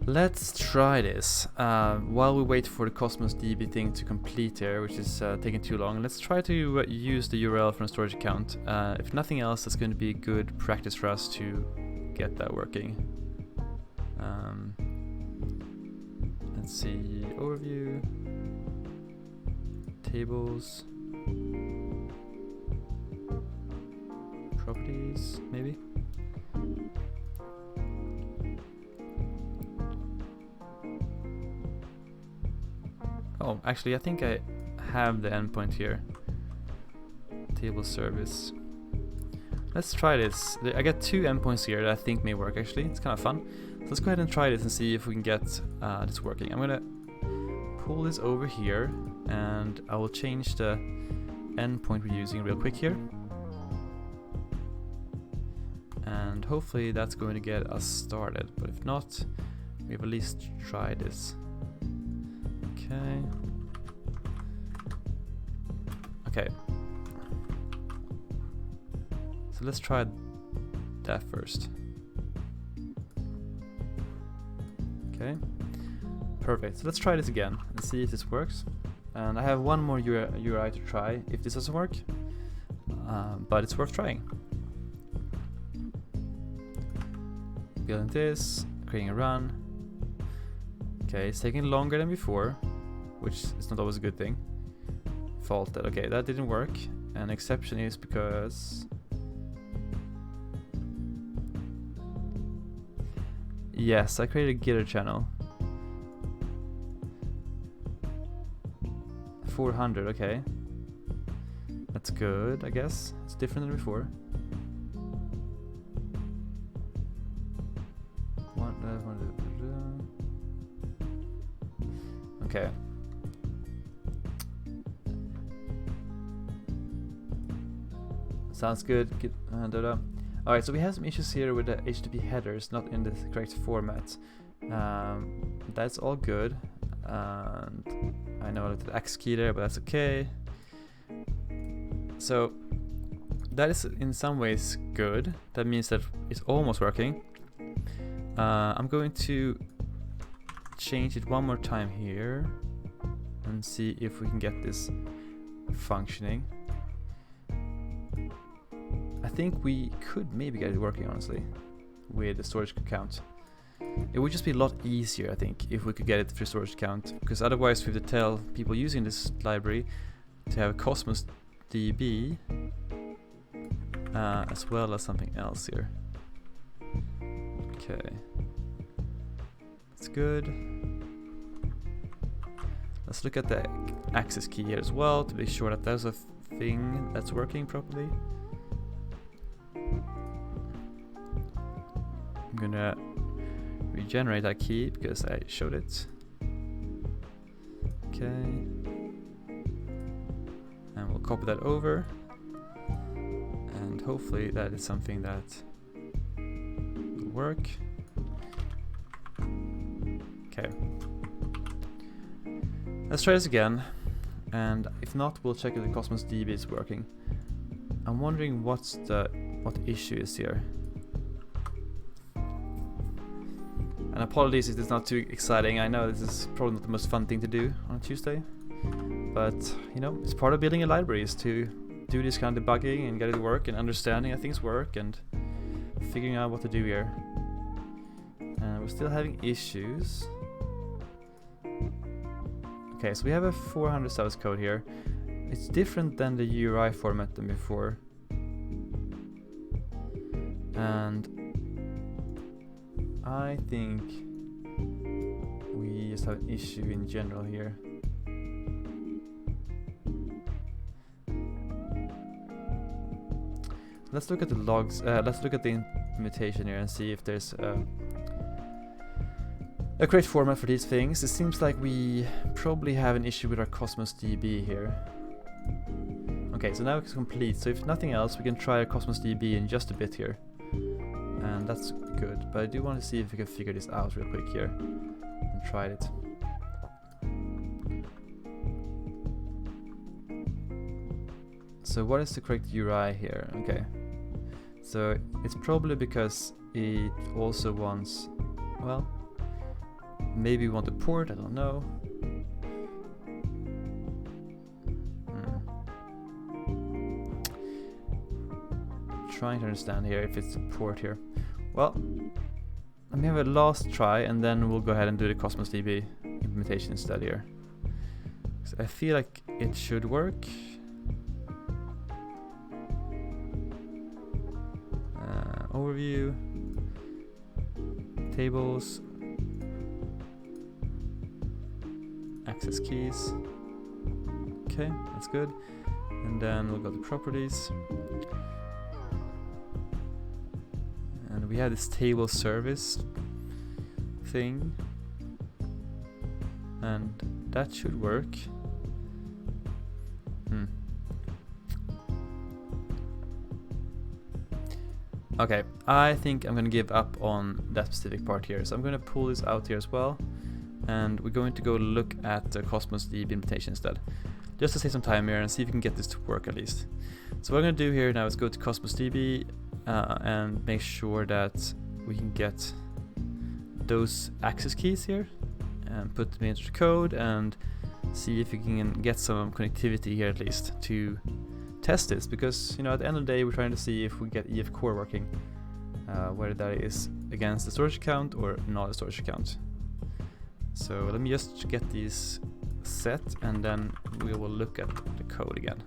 Let's try this while we wait for the Cosmos DB thing to complete here, which is taking too long. Let's try to use the URL from a storage account. If nothing else, that's going to be good practice for us to get that working. Let's see, overview, tables, properties, maybe. Oh, actually, I think I have the endpoint here. Table service. Let's try this. I got 2 endpoints here that I think may work actually. It's kind of fun. So let's go ahead and try this and see if we can get this working. I'm gonna pull this over here and I will change the endpoint we're using real quick here. And hopefully that's going to get us started. But if not, we've at least tried this. Okay. Okay. So let's try that first. Okay. Perfect. So let's try this again and see if this works. And I have one more URI to try if this doesn't work. But it's worth trying. Building this, creating a run. Okay, it's taking longer than before, which is not always a good thing. Faulted. Okay, that didn't work. An exception is because... Yes, I created a Gitter channel. 400, okay. That's good, I guess. It's different than before. Okay. Sounds good. Alright, so we have some issues here with the HTTP headers not in the correct format. That's all good. And I know I looked at the X key there, but that's okay. So that is in some ways good. That means that it's almost working. I'm going to change it one more time here and see if we can get this functioning. I think we could maybe get it working, honestly, with the storage account. It would just be a lot easier, I think, if we could get it through storage account, because otherwise we have to tell people using this library to have a Cosmos DB as well as something else here. Okay. That's good. Let's look at the access key here as well to be sure that there's a thing that's working properly. I'm gonna regenerate that key because I showed it. Okay. And we'll copy that over. And hopefully that is something that will work. Okay. Let's try this again. And if not, we'll check if the Cosmos DB is working. I'm wondering what the issue is here. And apologies if it's not too exciting. I know this is probably not the most fun thing to do on a Tuesday, but you know, it's part of building a library is to do this kind of debugging and get it to work and understanding how things work and figuring out what to do here. And we're still having issues. Okay, so we have a 400 source code here. It's different than the URI format than before. And I think we just have an issue in general here. Let's look at the logs, let's look at the implementation here and see if there's a correct format for these things. It seems like we probably have an issue with our Cosmos DB here. Okay, so now it's complete, so if nothing else we can try our Cosmos DB in just a bit here. And that's good, but I do want to see if we can figure this out real quick here and try it. So what is the correct URI here? Okay, so it's probably because it also wants, well, maybe we want a port, I don't know. Trying to understand here if it's a port here. Well, let me have a last try and then we'll go ahead and do the Cosmos DB implementation instead here. So I feel like it should work. Overview, tables, access keys. Okay, that's good. And then we'll go to properties. And we have this table service thing. And that should work. Okay, I think I'm gonna give up on that specific part here. So I'm gonna pull this out here as well. And we're going to go look at the Cosmos DB implementation instead. Just to save some time here and see if we can get this to work at least. So what I'm gonna do here now is go to Cosmos DB and make sure that we can get those access keys here and put them into the code and see if we can get some connectivity here at least to test this, because you know at the end of the day we're trying to see if we get EF Core working, whether that is against the storage account or not a storage account. So let me just get these set and then we will look at the code again.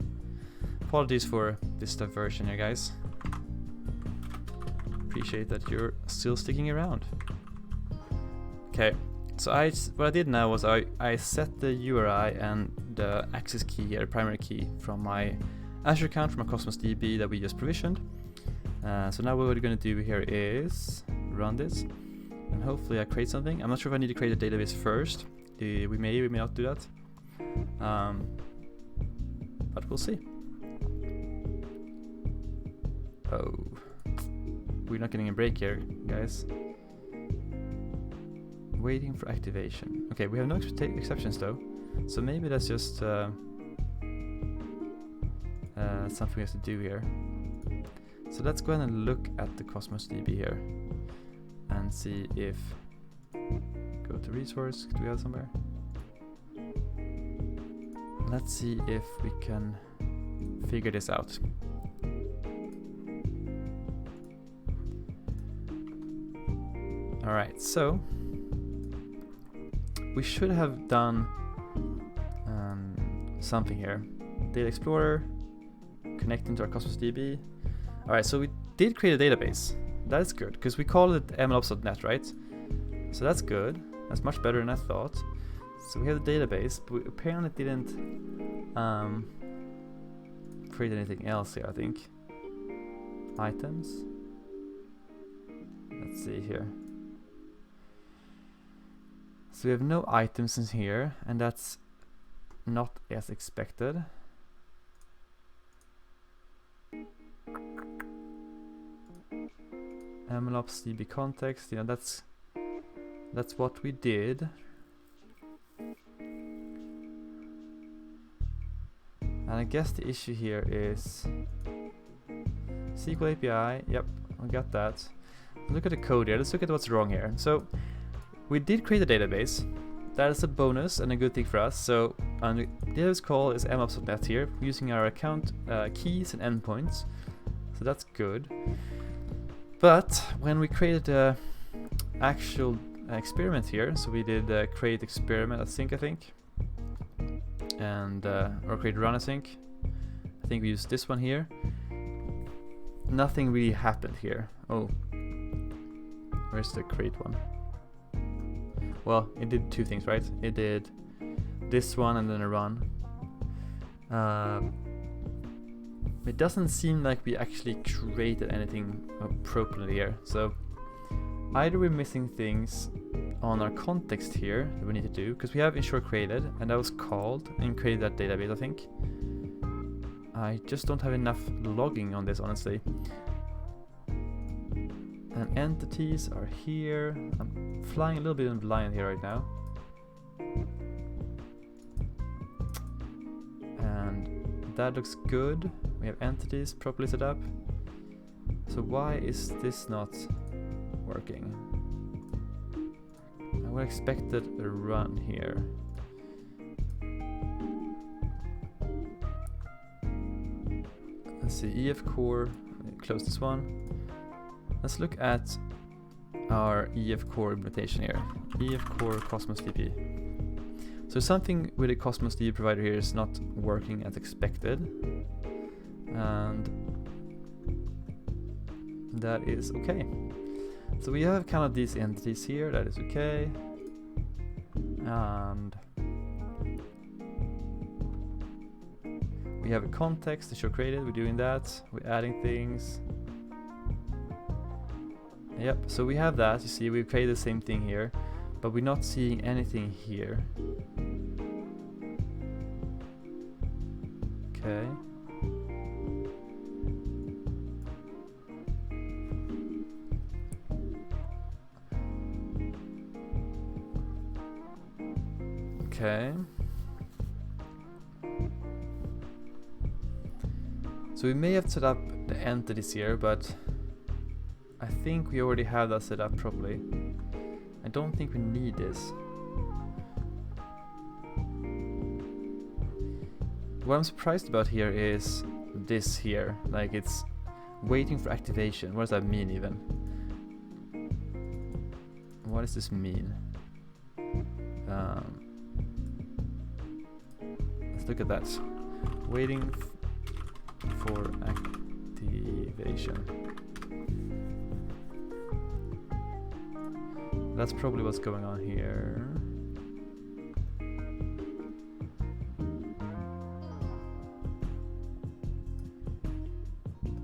Apologies for this diversion here, guys. Appreciate that you're still sticking around. Okay, so what I did now was I set the URI and the access key here, primary key, from my Azure account from a Cosmos DB that we just provisioned. So now what we're going to do here is run this, and hopefully I create something. I'm not sure if I need to create a database first. We may not do that, but we'll see. Oh, we're not getting a break here, guys. Waiting for activation. Okay, we have no exceptions though, so maybe that's just something we have to do here. So let's go ahead and look at the Cosmos DB here and see if, go to resource, do we have somewhere? Let's see if we can figure this out. Alright, so we should have done something here. Data Explorer, connecting to our Cosmos DB. Alright, so we did create a database. That is good, because we called it mlops.net, right? So that's good. That's much better than I thought. So we have the database, but we apparently didn't create anything else here, I think. Items. Let's see here. So we have no items in here, and that's not as expected. mlops DB context, you know, that's what we did. And I guess the issue here is SQL API. Yep, we got that. Look at the code here. Let's look at what's wrong here. So we did create a database. That is a bonus and a good thing for us. So the database call is mlops.net here, using our account keys and endpoints. So that's good. But when we created the actual experiment here, so we did create experiment async, I think, and or create run async. I think we used this one here. Nothing really happened here. Oh, Where's the create one? Well, it did two things, right? It did this one and then a run. It doesn't seem like we actually created anything appropriately here. So either we're missing things on our context here that we need to do, because we have ensure created, and that was called and created that database, I think. I just don't have enough logging on this, honestly. And entities are here. I'm flying a little bit in blind here right now. And that looks good. We have entities properly set up. So why is this not working? I would expect it to run here. Let's see, EF core, close this one. Let's look at our EF core implementation here. EF core Cosmos DB. So something with the Cosmos DB provider here is not working as expected. And that is okay. So we have kind of these entities here, that is okay. And we have a context to show created, we're doing that, we're adding things. Yep, so we have that, you see, we've created the same thing here, but we're not seeing anything here. Okay. Okay. So we may have set up the entities here, but I think we already have that set up properly. I don't think we need this. What I'm surprised about here is this here, like it's waiting for activation. What does that mean even? What does this mean? Let's look at that. Waiting for activation. That's probably what's going on here.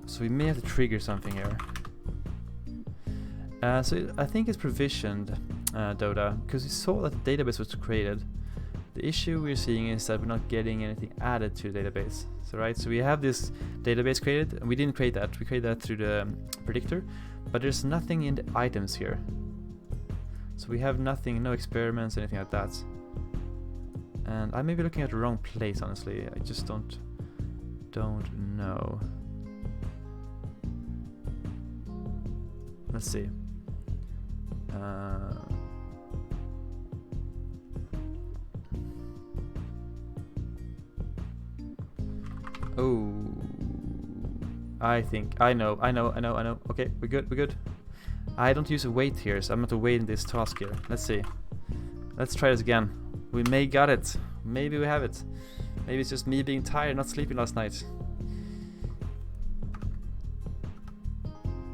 So we may have to trigger something here. So I think it's provisioned Dota, because we saw that the database was created. The issue we're seeing is that we're not getting anything added to the database. So right, so we have this database created, and we didn't create that. We created that through the predictor, but there's nothing in the items here. So we have nothing, no experiments, anything like that. And I may be looking at the wrong place, honestly. I just don't know. Let's see. Oh, I think I know. Okay, we're good. I don't use a wait here, so I'm going to wait in this task here. Let's see. Let's try this again. We may got it. Maybe we have it. Maybe it's just me being tired, not sleeping last night.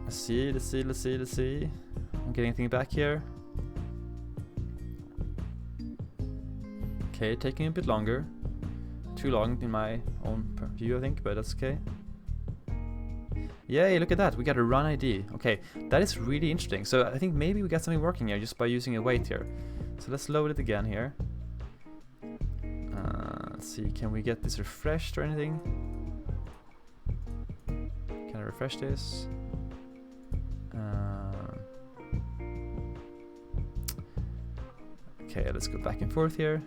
Let's see. I'm getting anything back here. Okay, taking a bit longer. Too long in my own view, I think, but that's okay. Yay, look at that, we got a run ID. Okay, that is really interesting. So I think maybe we got something working here just by using a wait here. So let's load it again here. Let's see, can we get this refreshed or anything? Can I refresh this? Okay, let's go back and forth here.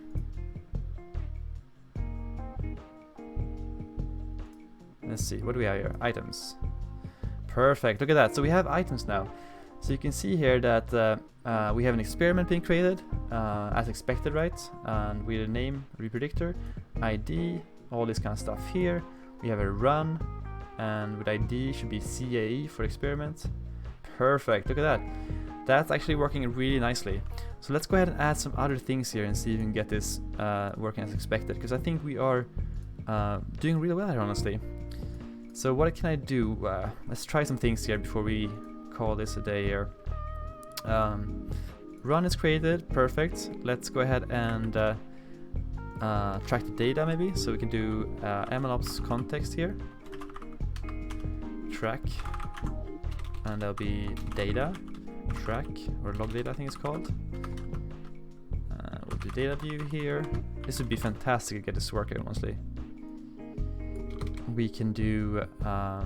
Let's see, what do we have here? Items. Perfect, look at that. So we have items now. So you can see here that we have an experiment being created as expected, right? And with a name, repredictor, ID, all this kind of stuff here. We have a run, and with ID should be CAE for experiment. Perfect, look at that. That's actually working really nicely. So let's go ahead and add some other things here and see if we can get this working as expected, because I think we are doing really well here, honestly. So what can I do? Let's try some things here before we call this a day here. Run is created, perfect. Let's go ahead and track the data maybe. So we can do MLOps context here. Track, and there'll be data, track, or log data I think it's called. We'll do data view here. This would be fantastic to get this working honestly. We can do a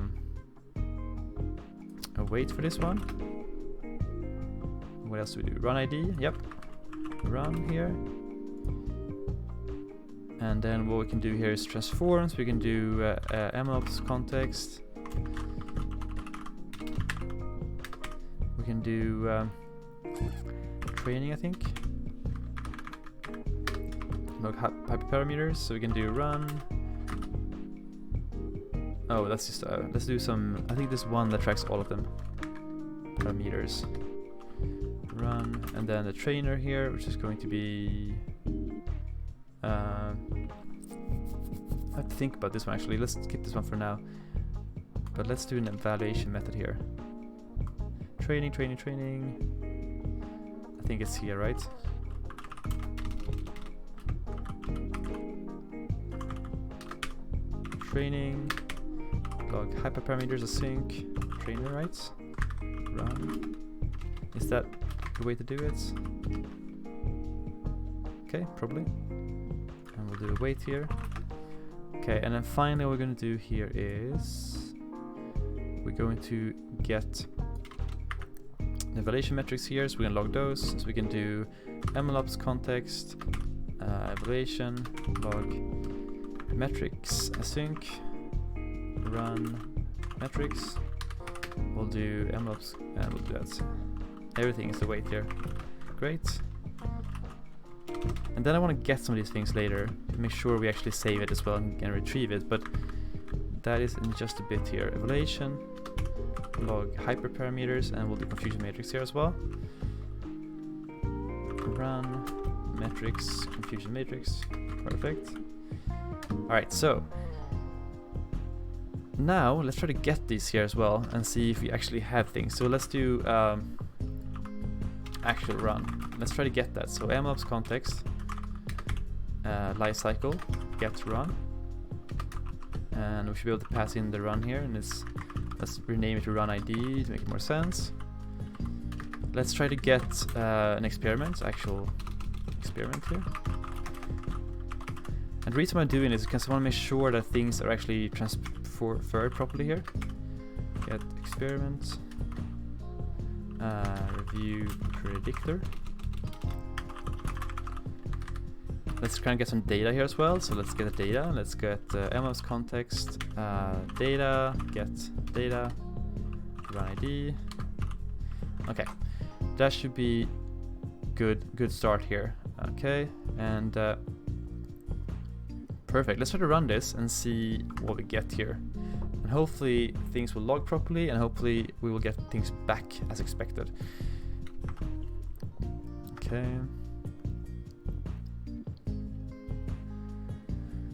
wait for this one. What else do we do? Run ID, yep. Run here. And then what we can do here is transforms. We can do MLOps context. We can do training, I think. Log hyperparameters, so we can do run. Oh, that's just let's do some. I think there's one that tracks all of them. Parameters. Run, and then the trainer here, which is going to be. I have to think about this one actually. Let's skip this one for now. But let's do an evaluation method here. Training. I think it's here, right? Training. Log hyperparameters async. Trainer, right? Run. Is that the way to do it? Okay, probably. And we'll do a wait here. Okay, and then finally what we're going to do here is we're going to get the evaluation metrics here, so we can log those. So we can do MLOps context, evaluation, log metrics async, run metrics. We'll do MLOps and we'll do that. Everything is the wait here. Great. And then I want to get some of these things later to make sure we actually save it as well and can retrieve it, but that is in just a bit here. Evaluation, log hyperparameters, and we'll do confusion matrix here as well. Run metrics, confusion matrix, perfect. Alright, so now let's try to get these here as well and see if we actually have things. So let's do actual run. Let's try to get that. So MLOps context, lifecycle, get run, and we should be able to pass in the run here. And let's rename it to run ID to make it more sense. Let's try to get an experiment, actual experiment here. And the reason why I'm doing this is because I want to make sure that things are actually transferred properly here. Get experiment, review predictor. Let's try and get some data here as well. So let's get the data. Let's get MLOps context, data, get data, run ID. Okay, that should be good start here. Okay, and perfect. Let's try to run this and see what we get here. And hopefully things will log properly, and hopefully we will get things back as expected. Okay.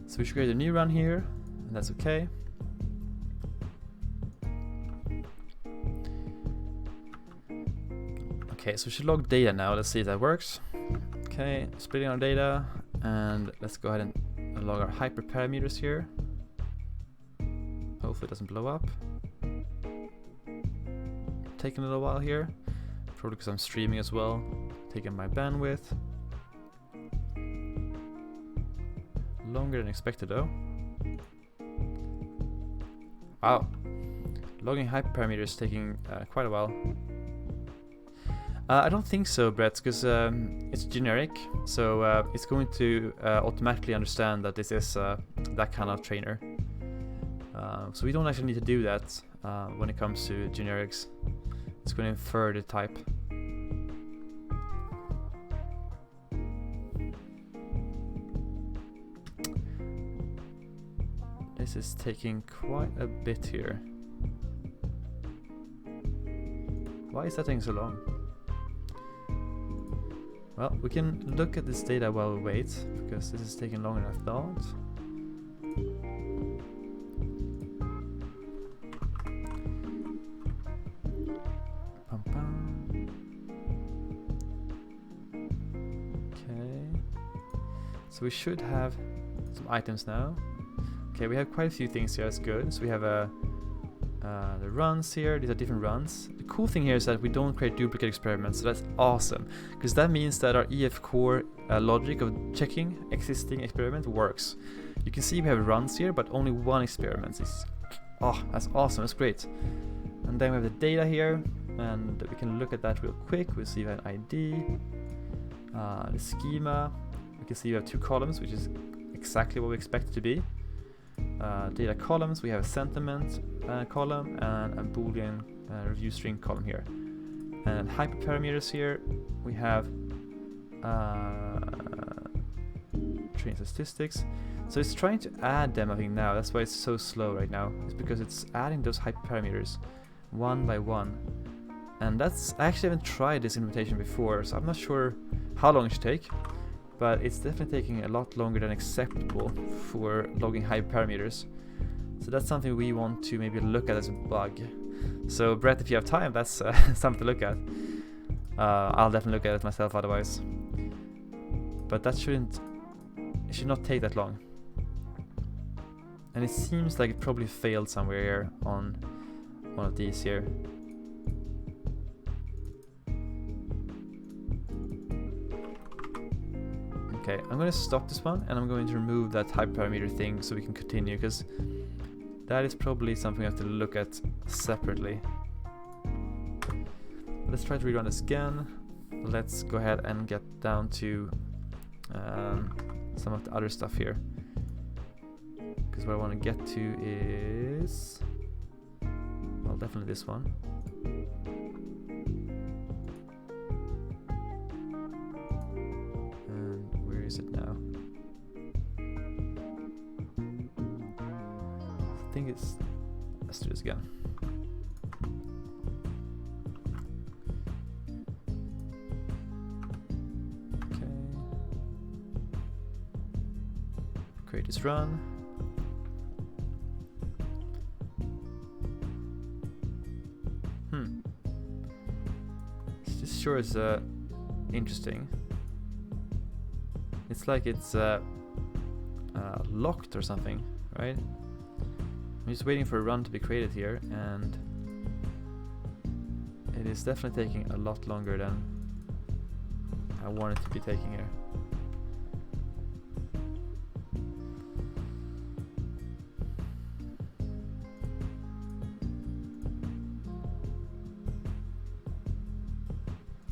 So we should create a new run here, and that's okay. Okay, so we should log data now. Let's see if that works. Okay, splitting our data, and let's go ahead and log our hyperparameters here. Hopefully it doesn't blow up. Taking a little while here, probably because I'm streaming as well, taking my bandwidth. Longer than expected though. Wow, logging hyperparameters taking quite a while. I don't think so, Brett, because it's generic, so it's going to automatically understand that this is that kind of trainer. So we don't actually need to do that when it comes to generics. It's going to infer the type. This is taking quite a bit here. Why is that taking so long? Well, we can look at this data while we wait, because this is taking longer than I thought. So we should have some items now. Okay, we have quite a few things here, that's good. So we have the runs here, these are different runs. The cool thing here is that we don't create duplicate experiments, so that's awesome. Because that means that our EF core logic of checking existing experiment works. You can see we have runs here, but only one experiment. Oh, that's awesome, that's great. And then we have the data here, and we can look at that real quick. We'll see we have an ID, the schema. We can see we have 2 columns, which is exactly what we expect it to be. Data columns, we have a sentiment column and a boolean review string column here. And hyperparameters here, we have train statistics. So it's trying to add them, I think, now. That's why it's so slow right now. It's because it's adding those hyperparameters one by one. And that's, I actually haven't tried this implementation before, so I'm not sure how long it should take. But it's definitely taking a lot longer than acceptable for logging hyperparameters. So that's something we want to maybe look at as a bug. So Brett, if you have time, that's something to look at. I'll definitely look at it myself otherwise. But that it should not take that long. And it seems like it probably failed somewhere here on one of these here. Okay, I'm going to stop this one and I'm going to remove that hyperparameter thing so we can continue, because that is probably something we have to look at separately. Let's try to rerun this again. Let's go ahead and get down to some of the other stuff here. Because what I want to get to is, well, definitely this one. Is it now? I think it's, let's do this again. Okay. Create this run. This sure is interesting. It's like it's locked or something, right? I'm just waiting for a run to be created here, and it is definitely taking a lot longer than I want it to be taking here.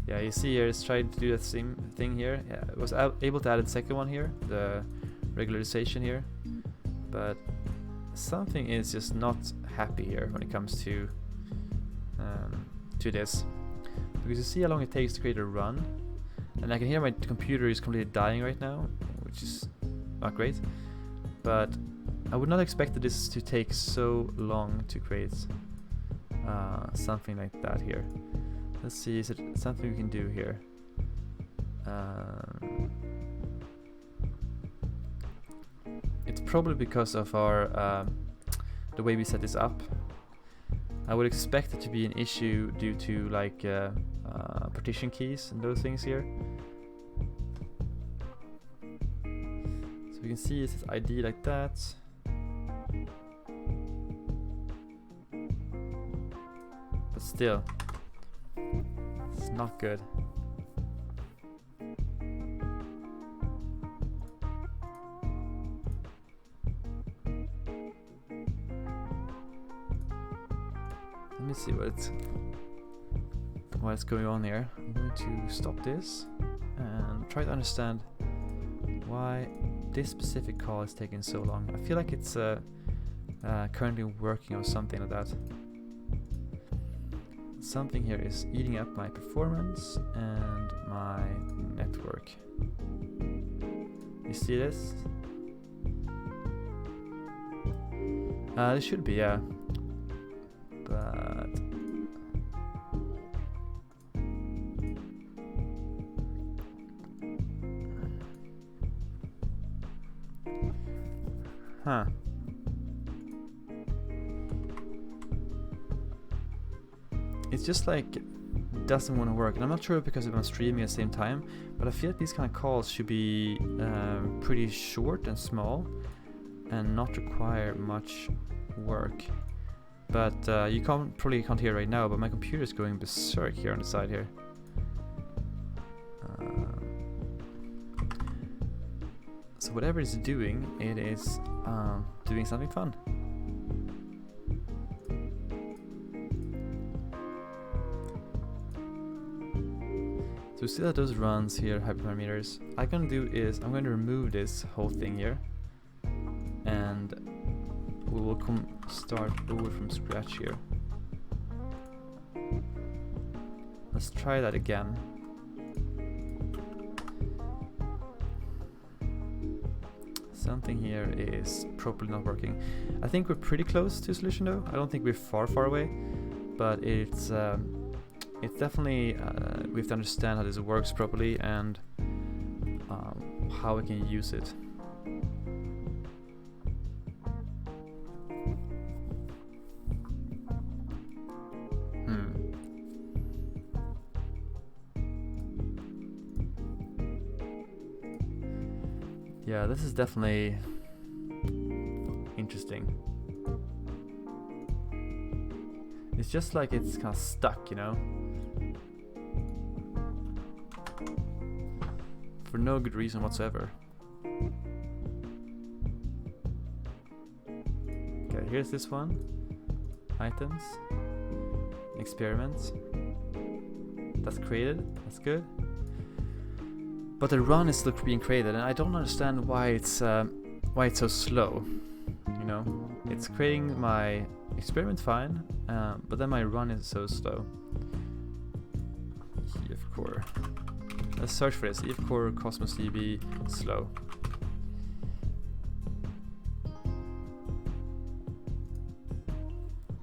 Yeah, you see here it's trying to do the same thing here. Yeah, it was able to add the second one here, the regularization here, but something is just not happy here when it comes to this, because you see how long it takes to create a run, and I can hear my computer is completely dying right now, which is not great. But I would not expect this to take so long to create something like that here. Let's see, is it something we can do here? It's probably because of our the way we set this up. I would expect it to be an issue due to like partition keys and those things here. So we can see it's this ID like that. But still, it's not good. Let me see what's going on here. I'm going to stop this and try to understand why this specific call is taking so long. I feel like it's currently working on something like that. Something here is eating up my performance and my network. You see this? This should be, yeah. But it's just like doesn't want to work. And I'm not sure because I'm streaming at the same time, but I feel like these kind of calls should be pretty short and small and not require much work. But you probably can't hear right now, but my computer is going berserk here on the side here. So whatever it's doing, it is doing something fun. So we still have those runs here, hyperparameters. I'm going to remove this whole thing here, and we will start over from scratch here. Let's try that again. Something here is probably not working. I think we're pretty close to a solution though. I don't think we're far away, but it's definitely we have to understand how this works properly and how we can use it. Yeah, this is definitely interesting. It's just like it's kind of stuck, you know? For no good reason whatsoever. Okay, here's this one. Items. Experiments. That's created. That's good. But the run is still being created, and I don't understand why it's so slow. You know, it's creating my experiment fine, but then my run is so slow. EF core. Let's search for this. EF core Cosmos DB slow.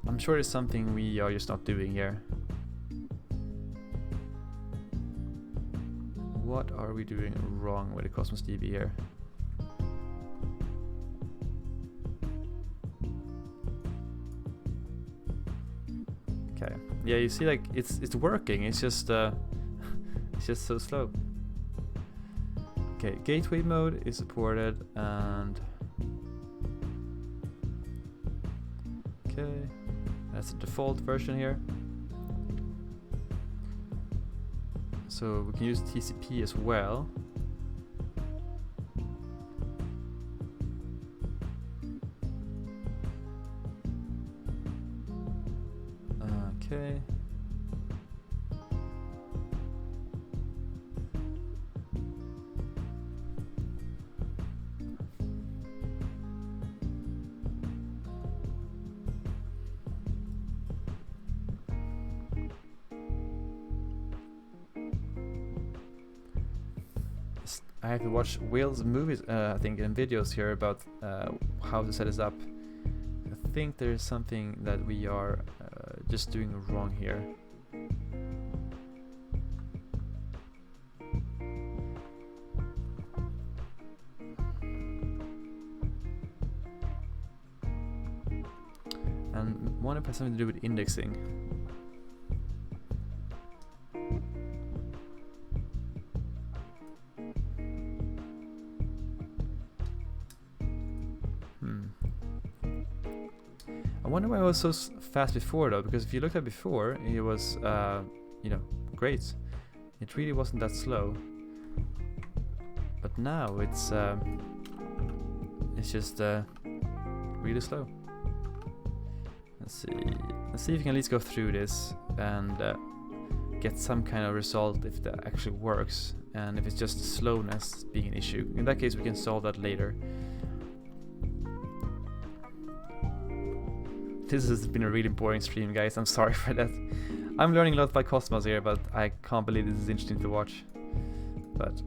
I'm sure it's something we are just not doing here. What are we doing wrong with the Cosmos DB here? Okay, yeah, you see, like it's working. It's just it's just so slow. Okay, gateway mode is supported, and okay, that's the default version here. So we can use TCP as well. Okay. I have to watch Will's movies, I think, and videos here about how to set this up. I think there is something that we are just doing wrong here. And one of it has something to do with indexing. I wonder why it was so fast before though, because if you looked at before, it was, you know, great. It really wasn't that slow. But now it's just really slow. Let's see if you can at least go through this and get some kind of result if that actually works, and if it's just slowness being an issue. In that case, we can solve that later. This has been a really boring stream, guys. I'm sorry for that. I'm learning a lot by Cosmos here, but I can't believe this is interesting to watch. But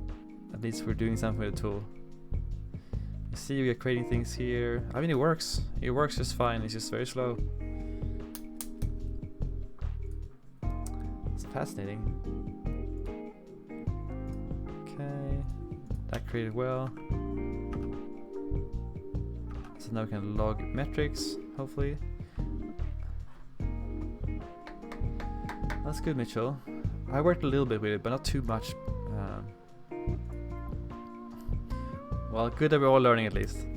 at least we're doing something with the tool. You see, we are creating things here. I mean, it works. It works just fine. It's just very slow. It's fascinating. Okay, that created well. So now we can log metrics, hopefully. That's good, Mitchell. I worked a little bit with it, but not too much. Well, good that we're all learning at least.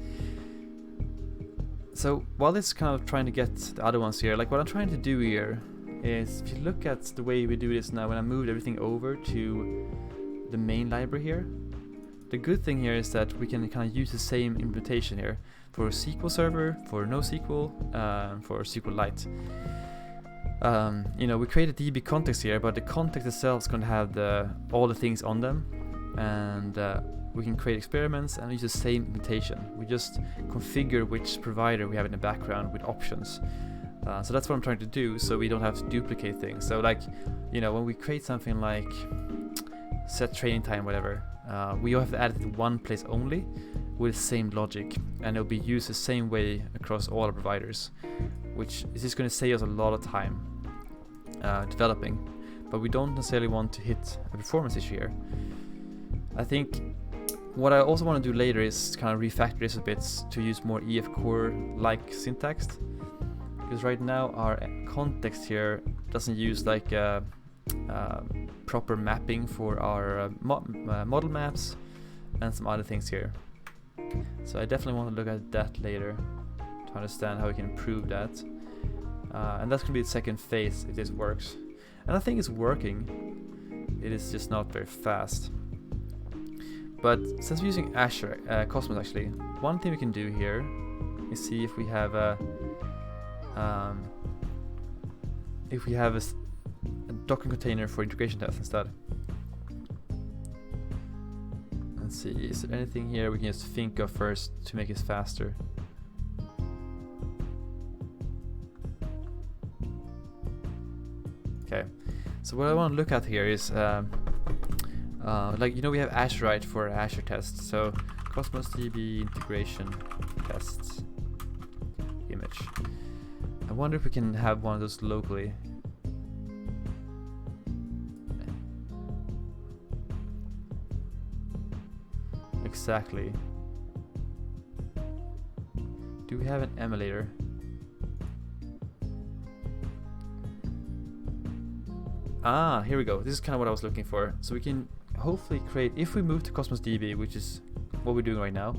So while it's kind of trying to get the other ones here, like what I'm trying to do here is, if you look at the way we do this now, when I moved everything over to the main library here, the good thing here is that we can kind of use the same implementation here for a SQL server, for NoSQL, for SQLite. You know, we create a DB context here, but the context itself is going to have all the things on them, and we can create experiments and use the same implementation. We just configure which provider we have in the background with options. So that's what I'm trying to do, so we don't have to duplicate things. So like, you know, when we create something like set training time, whatever, we have to add it in one place only with the same logic, and it'll be used the same way across all our providers, which is just going to save us a lot of time developing. But we don't necessarily want to hit a performance issue here. I think what I also want to do later is kind of refactor this a bit to use more EF core like syntax, because right now our context here doesn't use like proper mapping for our model maps and some other things here. So I definitely want to look at that later to understand how we can improve that. And that's going to be the second phase if this works. And I think it's working. It is just not very fast. But since we're using Azure, Cosmos actually, one thing we can do here is see if we have a Docker container for integration tests instead. Let's see, is there anything here we can just think of first to make it faster? Okay, so what I want to look at here is like, you know, we have Azure, right, for Azure tests. So Cosmos DB integration tests image. I wonder if we can have one of those locally. Exactly. Do we have an emulator? Ah, here we go. This is kind of what I was looking for. So we can hopefully create, if we move to Cosmos DB, which is what we're doing right now,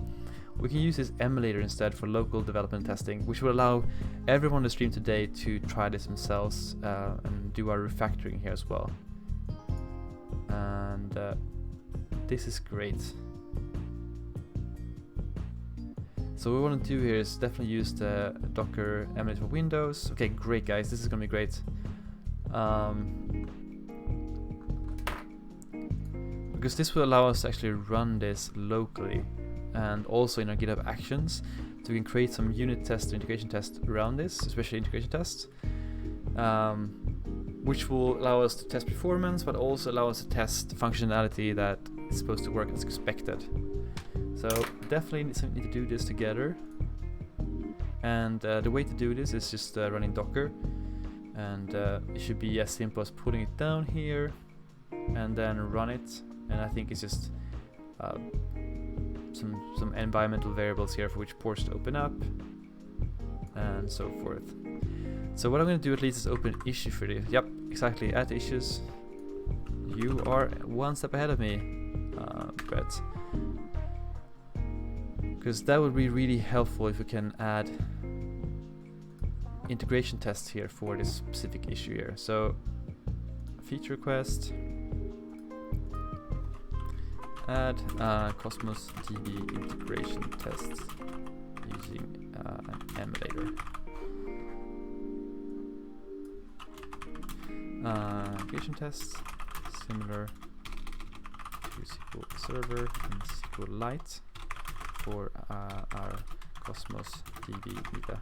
we can use this emulator instead for local development testing, which will allow everyone on the stream today to try this themselves and do our refactoring here as well. And this is great. So what we want to do here is definitely use the Docker emulator for Windows. Okay, great guys, this is gonna be great. Because this will allow us to actually run this locally and also in our GitHub Actions, so we can create some unit tests or integration tests around this, especially integration tests, which will allow us to test performance, but also allow us to test functionality that is supposed to work as expected. So definitely need to do this together, and the way to do this is just running Docker, and it should be as simple as putting it down here and then run it. And I think it's just some environmental variables here for which ports to open up and so forth. So what I'm going to do at least is open an issue for you. Yep, exactly, add issues. You are one step ahead of me, Brett. Because that would be really helpful if we can add integration tests here for this specific issue here. So feature request, add Cosmos DB integration tests using an emulator. Integration tests similar to SQL Server and SQLite for our Cosmos DB beta.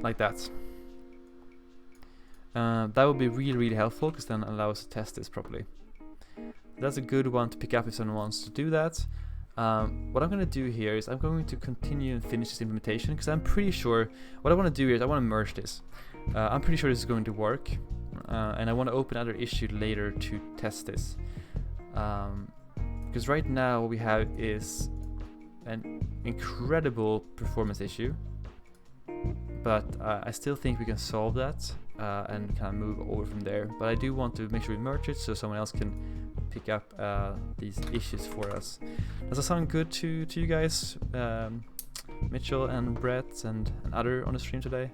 Like that. That would be really helpful, because then allow us to test this properly. That's a good one to pick up if someone wants to do that. What I'm going to do here is I'm going to continue and finish this implementation, because I'm pretty sure what I want to do here is I want to merge this. I'm pretty sure this is going to work, and I want to open another issue later to test this. Because right now what we have is an incredible performance issue, but I still think we can solve that and kind of move over from there. But I do want to make sure we merge it so someone else can pick up these issues for us. Does that sound good to you guys? Mitchell and Brett and other on the stream today?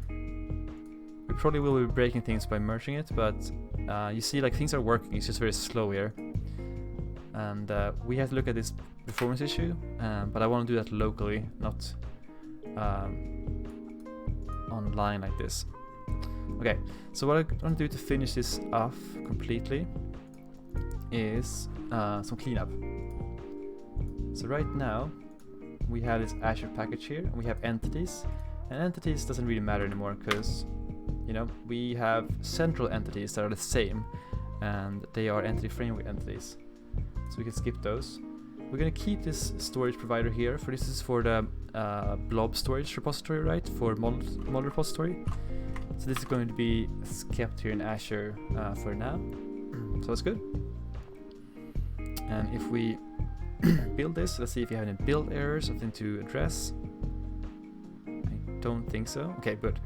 We probably will be breaking things by merging it, but you see, like, things are working. It's just very slow here, and we have to look at this performance issue, but I want to do that locally, not online like this. Okay, so what I want to do to finish this off completely is some cleanup. So right now we have this Azure package here, and we have entities, and entities doesn't really matter anymore because, you know, we have central entities that are the same, and they are entity framework entities, so we can skip those. We're going to keep this storage provider here. For this is for the blob storage repository, right? For model repository. So this is going to be kept here in Azure for now. So that's good. And if we build this, let's see if you have any build errors, something to address. I don't think so. Okay, good.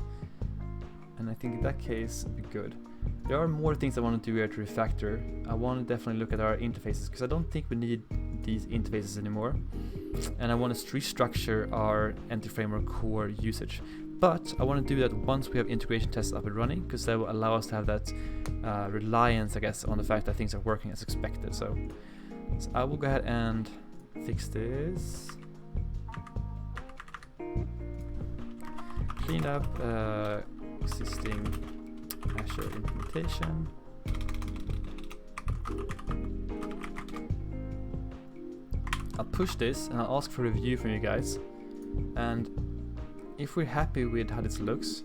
And I think in that case, it'd be good. There are more things I want to do here to refactor. I want to definitely look at our interfaces, because I don't think we need these interfaces anymore. And I want to restructure our entity framework core usage. But I want to do that once we have integration tests up and running, because that will allow us to have that reliance, I guess, on the fact that things are working as expected. So I will go ahead and fix this. Clean up existing Azure implementation. I'll push this and I'll ask for a review from you guys, and if we're happy with how this looks,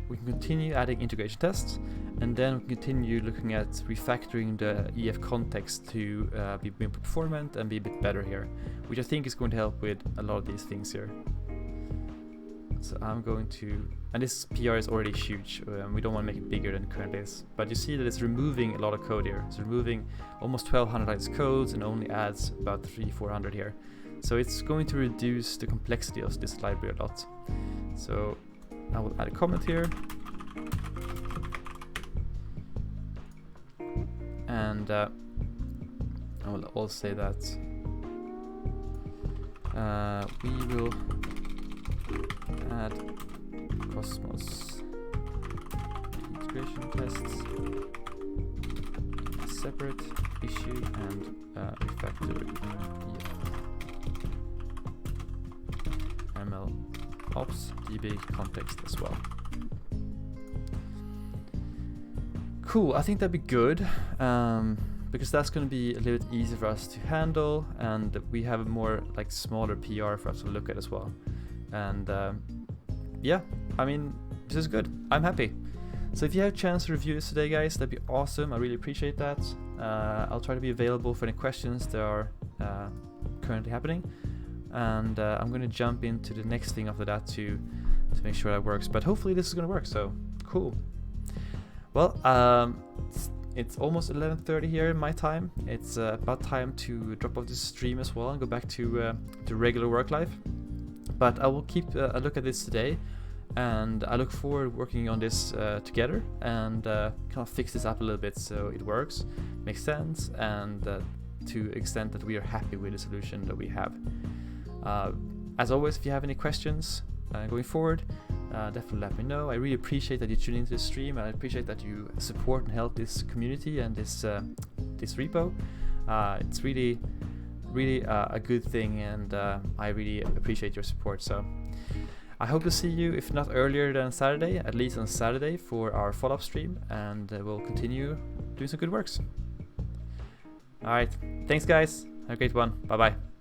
we can continue adding integration tests, and then we can continue looking at refactoring the EF context to be more performant and be a bit better here, which I think is going to help with a lot of these things here. So I'm going to, and this PR is already huge, we don't want to make it bigger than it currently is, but you see that it's removing a lot of code here. It's removing almost 1200 lines of codes and only adds about 300-400 here. So it's going to reduce the complexity of this library a lot. So I will add a comment here, and I will also say that we will add Cosmos integration tests, a separate issue, and refactor ML ops DB context as well. Cool, I think that'd be good, because that's going to be a little bit easier for us to handle, and we have a more like smaller PR for us to look at as well. And yeah, I mean, this is good. I'm happy. So if you have a chance to review this today, guys, that'd be awesome. I really appreciate that. I'll try to be available for any questions that are currently happening, and I'm going to jump into the next thing after that to make sure that works. But hopefully this is going to work. So cool. Well, it's almost 11:30 here in my time. It's about time to drop off this stream as well and go back to regular work life. But I will keep a look at this today, and I look forward to working on this together and kind of fix this up a little bit so it works, makes sense, and to the extent that we are happy with the solution that we have. As always, if you have any questions going forward, definitely let me know. I really appreciate that you tune into the stream, and I appreciate that you support and help this community and this repo. It's really a good thing, and I really appreciate your support. So I hope to see you, if not earlier than Saturday, at least on Saturday for our follow-up stream, and we'll continue doing some good works. Alright, thanks guys, have a great one, bye bye.